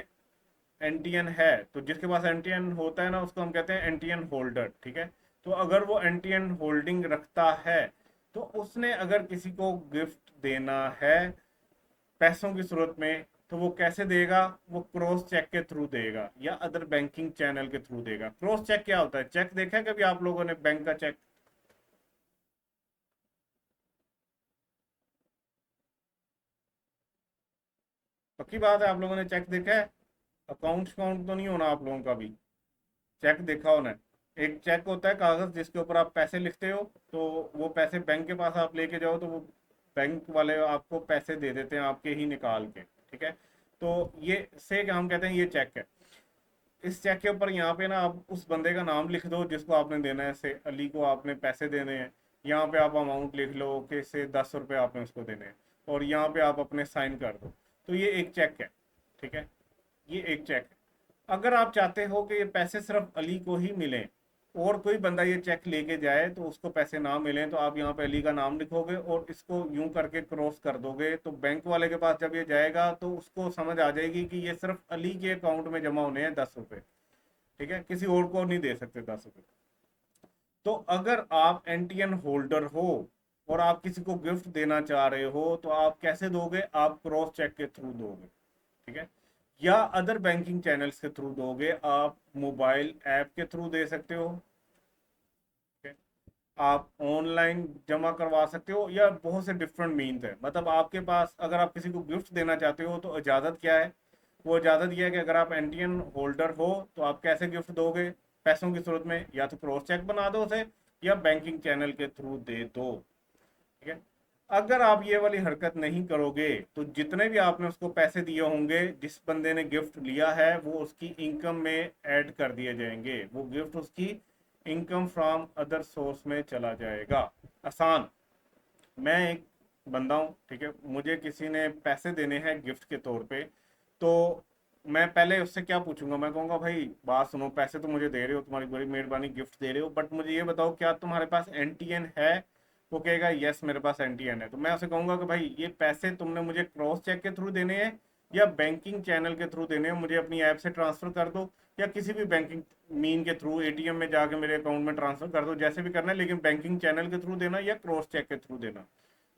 NTN है, तो जिसके पास NTN होता है ना उसको हम कहते हैं NTN होल्डर। ठीक है, तो अगर वो NTN होल्डिंग रखता है तो उसने अगर किसी को गिफ्ट देना है पैसों की सूरत में, तो वो कैसे देगा? वो क्रॉस चेक के थ्रू देगा या अदर बैंकिंग चैनल के थ्रू देगा। क्रॉस चेक क्या होता है? चेक देखा है कभी आप लोगों ने, बैंक का चेक? पक्की बात है, आप लोगों ने चेक देखा है? अकाउंट अकाउंट तो नहीं होना आप लोगों का भी, चेक देखा होना है। एक चेक होता है कागज जिसके ऊपर आप पैसे लिखते हो, तो वो पैसे बैंक के पास आप लेके जाओ तो वो बैंक वाले आपको पैसे दे देते हैं आपके ही निकाल के, ठीक है? तो ये से क्या हम कहते हैं, ये चेक है। इस चेक के ऊपर यहाँ पे ना आप उस बंदे का नाम लिख दो जिसको आपने देना है, से अली को आपने पैसे देने हैं। यहाँ पे आप अमाउंट लिख लो कि से 10 रुपये आपने उसको देने हैं, और यहाँ पे आप अपने साइन कर दो। तो ये एक चेक है, ठीक है? ये एक चेक है। अगर आप चाहते हो कि ये पैसे सिर्फ अली को ही मिलें और कोई बंदा ये चेक लेके जाए तो उसको पैसे ना मिलें, तो आप यहाँ पे अली का नाम लिखोगे और इसको यूं करके क्रॉस कर दोगे, तो बैंक वाले के पास जब ये जाएगा तो उसको समझ आ जाएगी कि ये सिर्फ अली के अकाउंट में जमा होने हैं 10 रुपये, ठीक है? किसी और को नहीं दे सकते 10 रुपये। तो अगर आप NTN होल्डर हो और आप किसी को गिफ्ट देना चाह रहे हो तो आप कैसे दोगे? आप क्रॉस चेक के थ्रू दोगे, ठीक है? या अदर बैंकिंग चैनल्स के थ्रू दोगे, आप मोबाइल ऐप के थ्रू दे सकते हो, ठीक है? आप ऑनलाइन जमा करवा सकते हो, या बहुत से डिफरेंट मीन्स है। मतलब आपके पास अगर आप किसी को गिफ्ट देना चाहते हो तो इजाज़त क्या है? वो इजाज़त ये है कि अगर आप NTN होल्डर हो तो आप कैसे गिफ्ट दोगे पैसों की सूरत में? या तो क्रॉस चेक बना दो उसे, या बैंकिंग चैनल के थ्रू दे दो, ठीक है? अगर आप ये वाली हरकत नहीं करोगे तो जितने भी आपने उसको पैसे दिए होंगे, जिस बंदे ने गिफ्ट लिया है, वो उसकी इनकम में ऐड कर दिए जाएंगे। वो गिफ्ट उसकी इनकम फ्रॉम अदर सोर्स में चला जाएगा। आसान। मैं एक बंदा हूँ, ठीक है? मुझे किसी ने पैसे देने हैं गिफ्ट के तौर पे, तो मैं पहले उससे क्या पूछूंगा? मैं कहूँगा भाई बात सुनो, पैसे तो मुझे दे रहे हो, तुम्हारी बड़ी मेहरबानी, गिफ्ट दे रहे हो, बट मुझे ये बताओ क्या तुम्हारे पास NTN है? वो कहेगा यस मेरे पास NTN है। तो मैं उसे कहूंगा कि भाई ये पैसे तुमने मुझे क्रॉस चेक के थ्रू देने हैं या बैंकिंग चैनल के थ्रू देने हैं? मुझे अपनी ऐप से ट्रांसफर कर दो, या किसी भी बैंकिंग मीन के थ्रू ATM में जाके मेरे अकाउंट में ट्रांसफर कर दो, जैसे भी करना है, लेकिन बैंकिंग चैनल के थ्रू देना या क्रॉस चेक के थ्रू देना।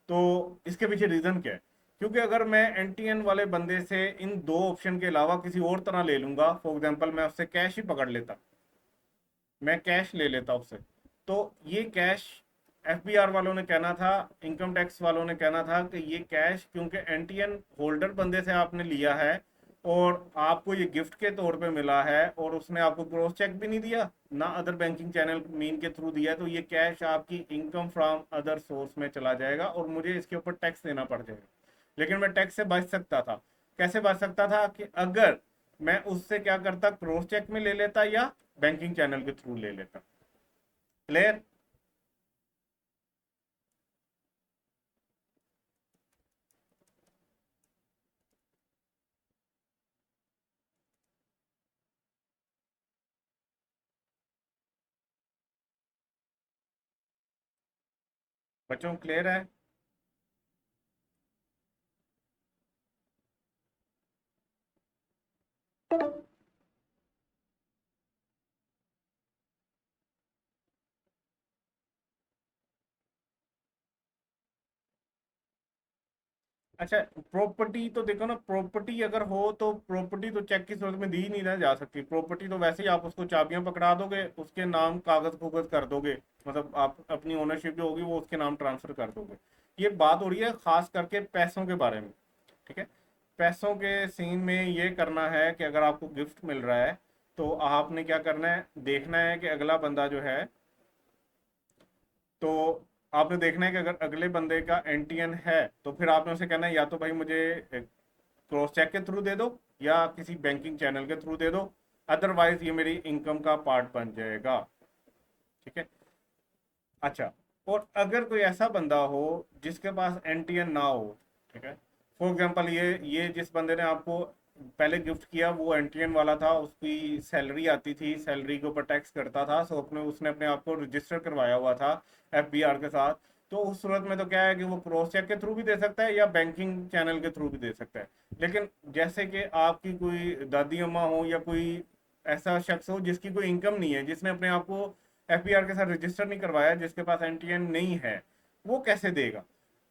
तो इसके पीछे रीजन क्या है? क्योंकि अगर मैं NTN वाले बंदे से इन दो ऑप्शन के अलावा किसी और तरह ले लूंगा, फॉर एग्जांपल मैं उससे कैश ही पकड़ लेता, मैं कैश ले लेता उससे, तो ये कैश FBR वालों ने कहना था, इनकम टैक्स वालों ने कहना था कि ये कैश क्योंकि NTN होल्डर बंदे से आपने लिया है और आपको ये गिफ्ट के तौर पे मिला है, और उसने आपको क्रॉस चेक भी नहीं दिया ना अदर बैंकिंग चैनल मीन के थ्रू दिया, तो ये कैश आपकी इनकम फ्रॉम अदर सोर्स में चला जाएगा और मुझे इसके ऊपर टैक्स देना पड़ जाएगा। लेकिन मैं टैक्स से बच सकता था। कैसे बच सकता था? कि अगर मैं उससे क्या करता, क्रॉस चेक में ले लेता या बैंकिंग चैनल के थ्रू ले लेता। क्लियर? बच्चों क्लियर है? अच्छा, प्रॉपर्टी तो देखो ना, प्रॉपर्टी अगर हो तो प्रॉपर्टी तो चेक की सूरत में दी नहीं ना जा सकती। प्रॉपर्टी तो वैसे ही आप उसको चाबियां पकड़ा दोगे, उसके नाम कागज कुगज कर दोगे, मतलब आप अपनी ओनरशिप जो होगी वो उसके नाम ट्रांसफर कर दोगे। ये बात हो रही है खास करके पैसों के बारे में, ठीक है? पैसों के सीन में ये करना है कि अगर आपको गिफ्ट मिल रहा है तो आपने क्या करना है, देखना है कि अगला बंदा जो है, तो आपने देखना है कि अगर अगले बंदे का NTN है तो फिर आपने उसे कहना है या तो भाई मुझे क्रॉस चेक के थ्रू दे दो या किसी बैंकिंग चैनल के थ्रू दे दो, अदरवाइज ये मेरी इनकम का पार्ट बन जाएगा, ठीक है? अच्छा, और अगर कोई ऐसा बंदा हो जिसके पास NTN ना हो, ठीक है? फॉर एग्जांपल ये जिस बंदे ने आपको पहले गिफ्ट किया वो NTN वाला था, उसकी सैलरी आती थी, सैलरी के ऊपर टैक्स करता था, सो उसने अपने आप को रजिस्टर करवाया हुआ था FBR के साथ। तो उस सूरत में तो क्या है कि वो क्रॉस चेक के थ्रू भी दे सकता है या बैंकिंग चैनल के थ्रू भी दे सकता है। लेकिन जैसे कि आपकी कोई दादी अम्मा हो या कोई ऐसा शख्स हो जिसकी कोई इनकम नहीं है, जिसने अपने आप को एफबीआर के साथ रजिस्टर नहीं करवाया, जिसके पास एनटीएन नहीं है, वो कैसे देगा?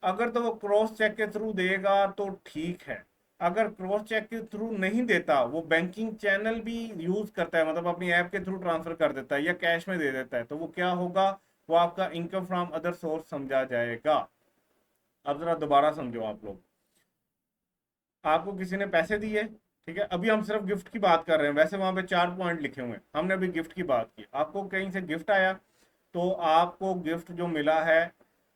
अगर तो वो क्रॉस चेक के थ्रू देगा तो ठीक है, अगर क्रॉस चेक के थ्रू नहीं देता, वो बैंकिंग चैनल भी यूज करता है, मतलब अपनी ऐप के थ्रू ट्रांसफर कर देता है या कैश में दे देता है, तो वो क्या होगा? वो आपका इनकम फ्रॉम अदर सोर्स समझा जाएगा। अब जरा दोबारा समझो आप लोग। आपको किसी ने पैसे दिए, ठीक है, अभी हम सिर्फ गिफ्ट की बात कर रहे हैं, वैसे वहां पे 4 पॉइंट लिखे हुए हैं, हमने अभी गिफ्ट की बात की। आपको कहीं से गिफ्ट आया, तो आपको गिफ्ट जो मिला है,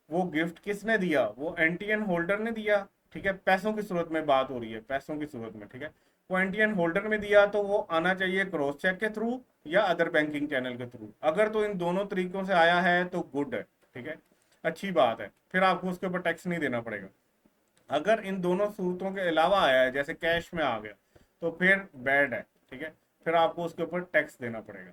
वो गिफ्ट किसने दिया? वो एनटीएन होल्डर ने दिया, ठीक है, पैसों की सूरत में बात हो रही है, पैसों की सूरत में, ठीक है। वो एनटीएन होल्डर में दिया तो वो आना चाहिए क्रॉस चेक के थ्रू या अदर बैंकिंग चैनल के थ्रू। अगर तो इन दोनों तरीकों से आया है तो गुड है, ठीक है, अच्छी बात है, फिर आपको उसके ऊपर टैक्स नहीं देना पड़ेगा। अगर इन दोनों सूरतों के अलावा आया है, जैसे कैश में आ गया, तो फिर बैड है, ठीक है, फिर आपको उसके ऊपर टैक्स देना पड़ेगा।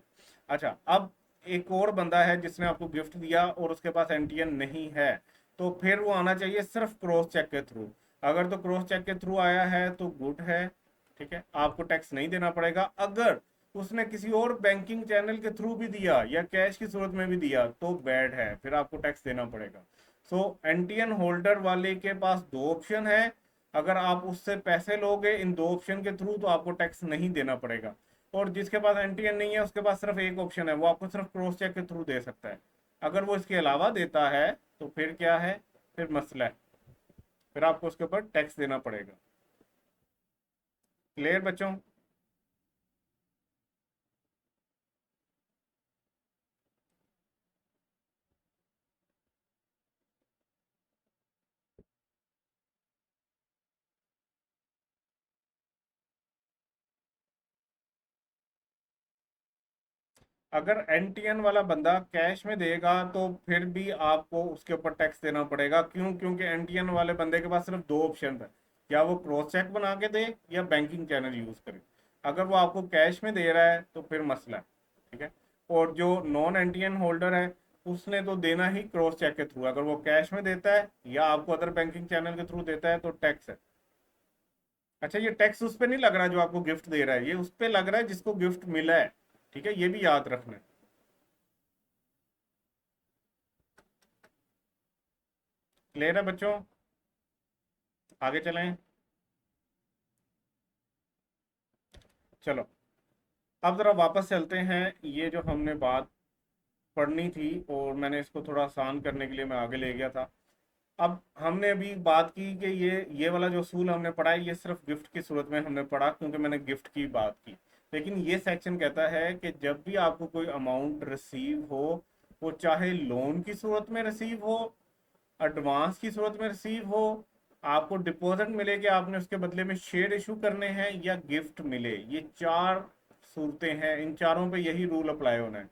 अच्छा, अब एक और बंदा है जिसने आपको गिफ्ट दिया और उसके पास एनटीएन नहीं है, तो फिर वो आना चाहिए सिर्फ क्रॉस चेक के थ्रू। अगर तो क्रॉस चेक के थ्रू आया है तो गुड है, ठीक है, आपको टैक्स नहीं देना पड़ेगा। अगर उसने किसी और बैंकिंग चैनल के थ्रू भी दिया या कैश की सूरत में भी दिया तो बैड है, फिर आपको टैक्स देना पड़ेगा। सो एनटीएन होल्डर वाले के पास दो ऑप्शन है, अगर आप उससे पैसे लोगे इन दो ऑप्शन के थ्रू तो आपको टैक्स नहीं देना पड़ेगा। और जिसके पास एनटीएन नहीं है उसके पास सिर्फ एक ऑप्शन है, वो आपको सिर्फ क्रॉस चेक के थ्रू दे सकता है। अगर वो इसके अलावा देता है तो फिर क्या है? फिर मसला है, फिर आपको उसके ऊपर टैक्स देना पड़ेगा। क्लियर बच्चों? अगर एनटीएन वाला बंदा कैश में देगा तो फिर भी आपको उसके ऊपर टैक्स देना पड़ेगा। क्यों? क्योंकि एनटीएन वाले बंदे के पास सिर्फ दो ऑप्शन है, या वो क्रॉस चेक बना के दे या बैंकिंग चैनल यूज करे। अगर वो आपको कैश में दे रहा है तो फिर मसला है, ठीक है। और जो नॉन एनटीएन होल्डर है उसने तो देना ही क्रॉस चेक के थ्रू। अगर वो कैश में देता है या आपको अदर बैंकिंग चैनल के थ्रू देता है तो टैक्स है। अच्छा, ये टैक्स उस पर नहीं लग रहा जो आपको गिफ्ट दे रहा है, ये उस पर लग रहा है जिसको गिफ्ट मिला है, ठीक है, ये भी याद रखना है। क्लियर है बच्चों? आगे चलें। चलो, अब जरा वापस चलते हैं। ये जो हमने बात पढ़नी थी और मैंने इसको थोड़ा आसान करने के लिए मैं आगे ले गया था। अब हमने अभी बात की कि ये वाला जो असूल हमने पढ़ा है ये सिर्फ गिफ्ट की सूरत में हमने पढ़ा, क्योंकि मैंने गिफ्ट की बात की। लेकिन ये सेक्शन कहता है कि जब भी आपको कोई अमाउंट रिसीव हो, वो चाहे लोन की सूरत में रिसीव हो, एडवांस की सूरत में रिसीव हो, आपको डिपॉजिट मिले कि आपने उसके बदले में शेयर इशू करने हैं, या गिफ्ट मिले, ये चार सूरतें हैं, इन चारों पे यही रूल अप्लाई होना है।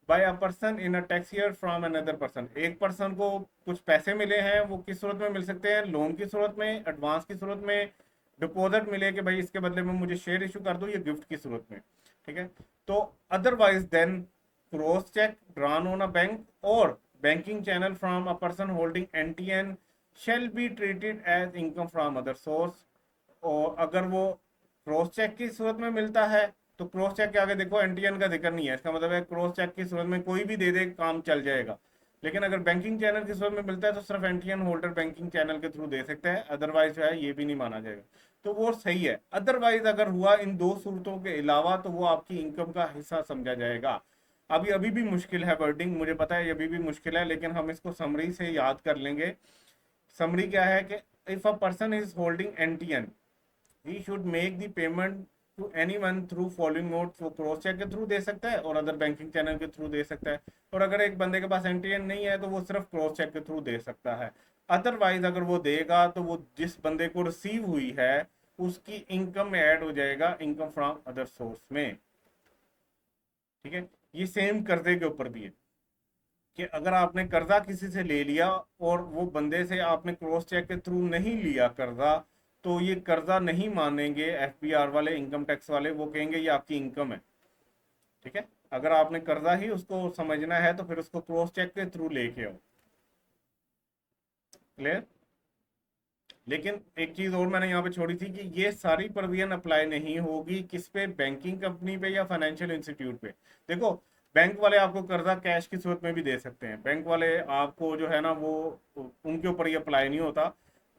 By a person in a tax year from another person, एक पर्सन को कुछ पैसे मिले हैं, वो किस सूरत में मिल सकते हैं? लोन की सूरत में, एडवांस की सूरत में, डिपॉजिट मिले कि भाई इसके बदले में मुझे शेयर इशू कर दो, ये गिफ्ट की सूरत में, ठीक है। तो otherwise then cross cheque drawn on a bank और banking channel from a person holding NTN shall be treated as income from other source। और अगर वो क्रॉस चेक की सूरत में मिलता है तो क्रॉस चेक के आगे देखो एनटीएन का जिक्र नहीं है, इसका मतलब है क्रॉस चेक की सूरत में कोई भी दे दे काम चल जाएगा। लेकिन अगर बैंकिंग चैनल की सूरत में मिलता है तो सिर्फ एनटीएन होल्डर बैंकिंग चैनल के थ्रू दे सकता है, अदरवाइज जो है ये भी नहीं माना जाएगा। तो वो सही है। अदरवाइज अगर हुआ इन दो सूरतों के अलावा तो वो आपकी इनकम का हिस्सा समझा जाएगा। अभी अभी भी मुश्किल है वर्डिंग, मुझे पता है ये अभी भी मुश्किल है, लेकिन हम इसको समरी से याद कर लेंगे। समरी क्या है कि if a person is holding NTN, he should make the payment to anyone through following mode. वो क्रॉस चेक के थ्रू दे सकता है और अदर बैंकिंग चैनल के थ्रू दे सकता है। और अगर एक बंदे के पास एनटीएन नहीं है तो वो सिर्फ क्रॉस चेक के थ्रू दे सकता है। अदरवाइज अगर वो देगा तो वो जिस बंदे को रिसीव हुई है उसकी इनकम में ऐड हो जाएगा, इनकम फ्रॉम अदर सोर्स में, ठीक है। ये सेम कर्जे के ऊपर भी है कि अगर आपने कर्जा किसी से ले लिया और वो बंदे से आपने क्रॉस चेक के थ्रू नहीं लिया कर्जा, तो ये कर्जा नहीं मानेंगे एफबीआर वाले, इनकम टैक्स वाले, वो कहेंगे ये आपकी इनकम है, ठीक है। अगर आपने कर्जा ही उसको समझना है तो फिर उसको क्रॉस चेक के थ्रू लेके आओ। क्लियर? लेकिन एक चीज और मैंने यहाँ पे छोड़ी थी कि ये सारी प्रोविजन अप्लाई नहीं होगी किस पे? बैंकिंग कंपनी पे या फाइनेंशियल इंस्टीट्यूट पे। देखो, बैंक वाले आपको कर्जा कैश की सूरत में भी दे सकते हैं। बैंक वाले आपको जो है ना वो उनके ऊपर ये अप्लाई नहीं होता।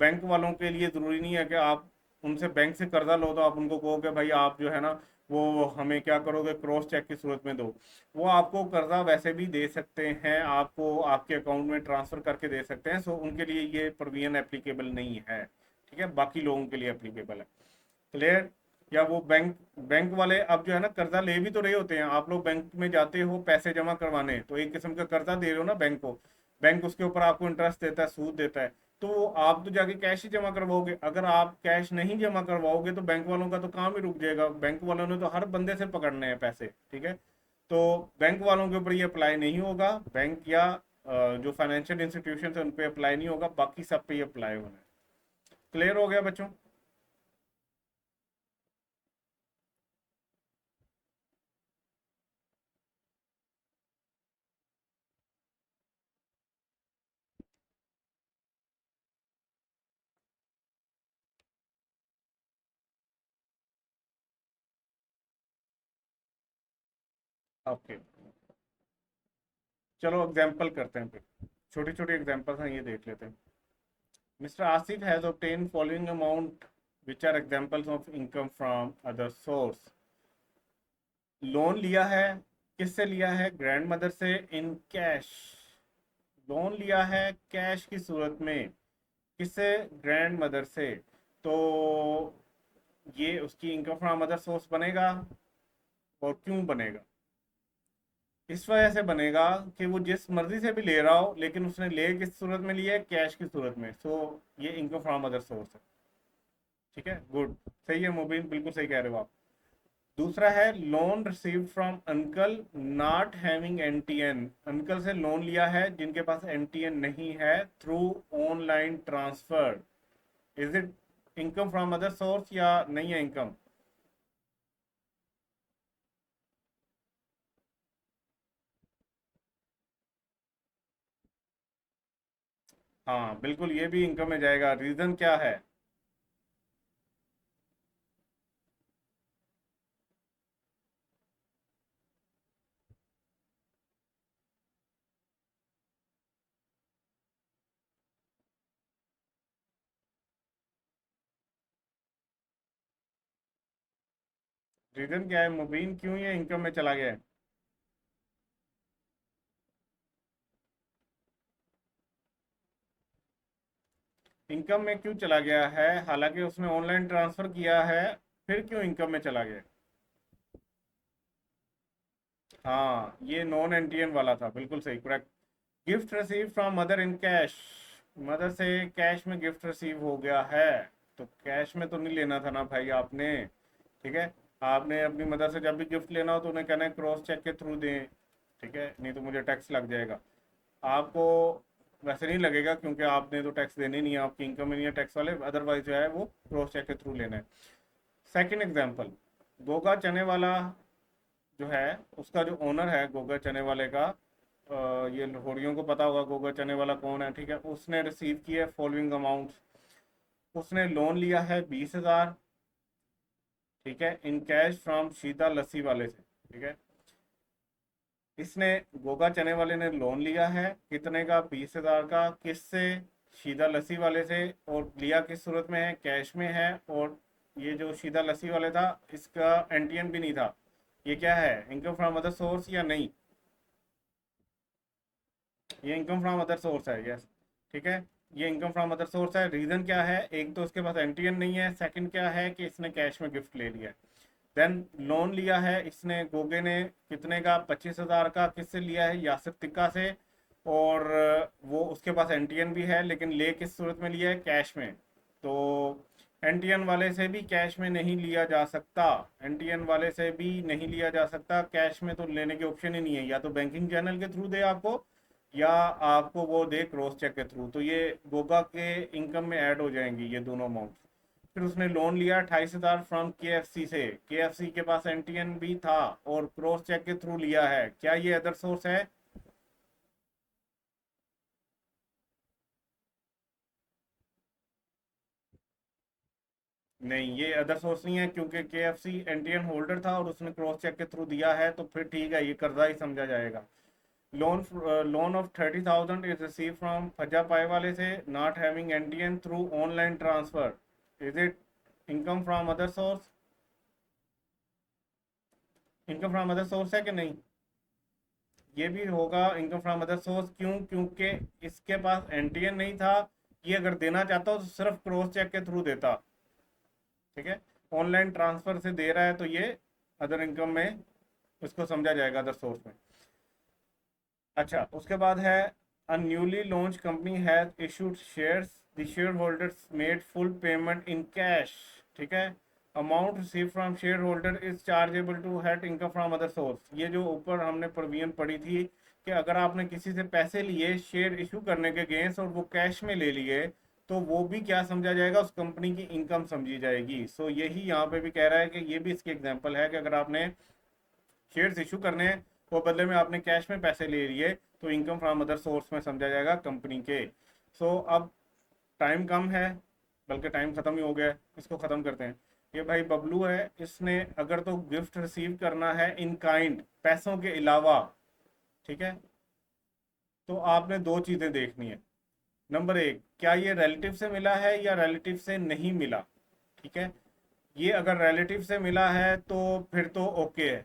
बैंक वालों के लिए ज़रूरी नहीं है कि आप उनसे बैंक से कर्जा लो तो आप उनको कहो कि भाई आप जो है ना वो हमें क्या करोगे, क्रॉस चेक की सूरत में दो। वो आपको कर्जा वैसे भी दे सकते हैं, आपको आपके अकाउंट में ट्रांसफर करके दे सकते हैं। सो उनके लिए ये प्रोविजन एप्लीकेबल नहीं है। ठीक है, बाकी लोगों के लिए एप्लीकेबल है। क्लियर? या वो बैंक बैंक वाले अब जो है ना कर्जा ले भी तो रहे होते हैं। आप लोग बैंक में जाते हो पैसे जमा करवाने, तो एक किस्म का कर्जा दे रहे हो ना बैंक को। बैंक उसके ऊपर आपको इंटरेस्ट देता है, सूद देता है। तो आप तो जाके कैश ही जमा करवाओगे। अगर आप कैश नहीं जमा करवाओगे तो बैंक वालों का तो काम ही रुक जाएगा। बैंक वालों ने तो हर बंदे से पकड़ने हैं पैसे। ठीक है, तो बैंक वालों के ऊपर ये अप्लाई नहीं होगा। बैंक या जो फाइनेंशियल इंस्टीट्यूशन है उन पे अप्लाई नहीं होगा, बाकी सब पे ये अप्लाई होना है। क्लियर हो गया बच्चों? ओके, चलो एग्जाम्पल करते हैं फिर। छोटी छोटी एग्जाम्पल्स हैं, ये देख लेते हैं। Mister Asif has obtained following amount which are examples of income from other source। Loan लिया है, किससे लिया है? ग्रैंड मदर से, इन कैश। लोन लिया है कैश की सूरत में, किससे? ग्रैंड मदर से। तो ये उसकी इनकम फ्रॉम अदर सोर्स बनेगा। और क्यों बनेगा? इस वजह से बनेगा कि वो जिस मर्जी से भी ले रहा हो, लेकिन उसने ले किस सूरत में लिया है? कैश की सूरत में। सो ये इनकम फ्रॉम अदर सोर्स है। ठीक है, गुड। सही है मुबीन, बिल्कुल सही कह रहे हो आप। दूसरा है loan receive from uncle not having NTN. Uncle से लोन लिया है जिनके पास एनटीएन नहीं है, through online transfer. Is it income from other source या नहीं है इनकम? हाँ बिल्कुल, ये भी इनकम में जाएगा। रीजन क्या है? रीजन क्या है मुबीन, क्यों ये इनकम में चला गया है? इनकम में क्यों चला गया है, हालांकि उसने ऑनलाइन ट्रांसफर किया है? फिर क्यों इनकम में चला गया? हाँ, ये नॉन एनटीएन वाला था, बिल्कुल सही, correct. Gift receive from mother in cash. Mother से कैश में गिफ्ट रिसीव हो गया है। तो कैश में तो नहीं लेना था ना भाई आपने। ठीक है, आपने अपनी मदर से जब भी गिफ्ट लेना हो तो उन्हें कहना है क्रॉस चेक के थ्रू दें। ठीक है, नहीं तो मुझे टैक्स लग जाएगा। आपको वैसे नहीं लगेगा क्योंकि आपने तो टैक्स देने नहीं है, आपकी इनकम में नहीं है टैक्स वाले। अदरवाइज जो है वो क्रॉस चेक के थ्रू लेना है। सेकंड एग्जांपल, गोगा चने वाला जो है, उसका जो ओनर है गोगा चने वाले का, ये लाहौरियों को पता होगा गोगा चने वाला कौन है। ठीक है, उसने रिसीव किया फॉलोइंग अमाउंट। उसने लोन लिया है 20,000। ठीक है, इन कैश फ्रॉम शीता लस्सी वाले से। ठीक है, इसने गोगा चने वाले ने लोन लिया है कितने का? 20,000 का। किससे? शीदा लस्सी वाले से। और लिया किस सूरत में है? कैश में है। और ये जो शीदा लस्सी वाले था, इसका एनटीएन भी नहीं था। ये क्या है, इनकम फ्रॉम अदर सोर्स या नहीं? ये इनकम फ्रॉम अदर सोर्स है, यस। ठीक है, ये इनकम फ्रॉम अदर सोर्स है। रीजन क्या है? एक तो उसके पास एनटीएन नहीं है, सेकंड क्या है कि इसने कैश में गिफ्ट ले लिया है। देन लोन लिया है इसने, गोगे ने, कितने का? 25,000 का। किससे लिया है? यासिर तिक्का से। और वो उसके पास एनटीएन भी है, लेकिन ले किस सूरत में लिया है? कैश में। तो एनटीएन वाले से भी कैश में नहीं लिया जा सकता। एनटीएन वाले से भी नहीं लिया जा सकता, कैश में तो लेने के ऑप्शन ही नहीं है। या तो बैंकिंग चैनल के थ्रू दे आपको, या आपको वो दे क्रॉस चेक के थ्रू। तो ये गोगा के इनकम में ऐड हो जाएंगी ये दोनों अमाउंट। फिर उसने लोन लिया 28,000 फ्रॉम केएफसी से। केएफसी के पास एनटीएन भी था और क्रॉस चेक के थ्रू लिया है। क्या ये अदर सोर्स है? नहीं, ये अदर सोर्स नहीं है, क्योंकि केएफसी एनटीएन होल्डर था और उसने क्रॉस चेक के थ्रू दिया है, तो फिर ठीक है, ये कर्जा ही समझा जाएगा। Loan loan of 30,000 is receive from फज्जा पाई वाले से, not having NTN through online transfer, is it income from other source? Income from other source है कि नहीं? ये भी होगा इनकम फ्रॉम अदर सोर्स। क्यों? क्योंकि इसके पास एनटीएन नहीं था। ये अगर देना चाहता हो तो सिर्फ क्रॉस चेक के थ्रू देता। ठीक है, ऑनलाइन ट्रांसफर से दे रहा है, तो ये अदर इनकम में इसको समझा जाएगा, अदर सोर्स में। अच्छा, उसके बाद है a newly launch company has issued shares, the share holders made full payment in cash. ठीक है, amount receive from share holder is chargeable to head income from other source. ये जो ऊपर हमने प्रोविजन पढ़ी थी कि अगर आपने किसी से पैसे लिए शेयर इशू करने के अगेंस्ट और वो कैश में ले लिए, तो वो भी क्या समझा जाएगा, उस कंपनी की इनकम समझी जाएगी। सो यही यहाँ पे भी कह रहा है कि ये भी इसकी एग्जांपल है कि अगर आपने शेयर्स इशू करने हैं और बदले में आपने कैश में पैसे ले लिए, तो इनकम फ्रॉम अदर सोर्स में समझा जाएगा कंपनी के। सो अब टाइम कम है, बल्कि टाइम खत्म ही हो गया है, इसको खत्म करते हैं। ये भाई बबलू है, इसने अगर तो गिफ्ट रिसीव करना है इन काइंड, पैसों के अलावा, ठीक है, तो आपने दो चीजें देखनी है। नंबर एक, क्या ये रिलेटिव से मिला है या रिलेटिव से नहीं मिला? ठीक है, ये अगर रिलेटिव से मिला है तो फिर तो ओके है।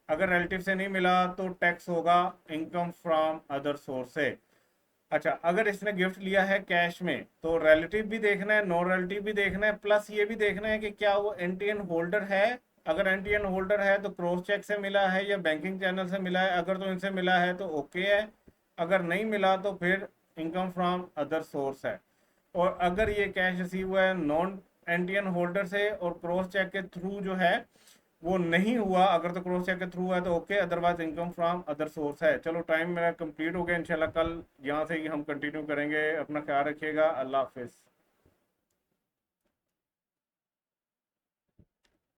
अगर रिलेटिव से नहीं मिला तो टैक्स होगा इनकम फ्रॉम अदर सोर्स से। अच्छा, अगर इसने गिफ्ट लिया है कैश में, तो रिलेटिव भी देखना है, नॉन रिलेटिव भी देखना है, प्लस ये भी देखना है कि क्या वो एनटीएन होल्डर है। अगर एनटीएन होल्डर है तो क्रॉस चेक से मिला है या बैंकिंग चैनल से मिला है, अगर तो इनसे मिला है तो ओके है। अगर नहीं मिला तो फिर इनकम फ्रॉम अदर सोर्स है। और अगर ये कैश रिसीव हुआ है नॉन एनटीएन होल्डर से और क्रॉस चेक के थ्रू जो है वो नहीं हुआ, अगर तो क्रॉस चेक के थ्रू है तो okay, otherwise income from other source है। चलो, टाइम मेरा कंप्लीट हो गया, इंशाल्लाह कल यहाँ से ही हम कंटिन्यू करेंगे। अपना ख्याल रखिएगा, अल्लाह हाफिज़।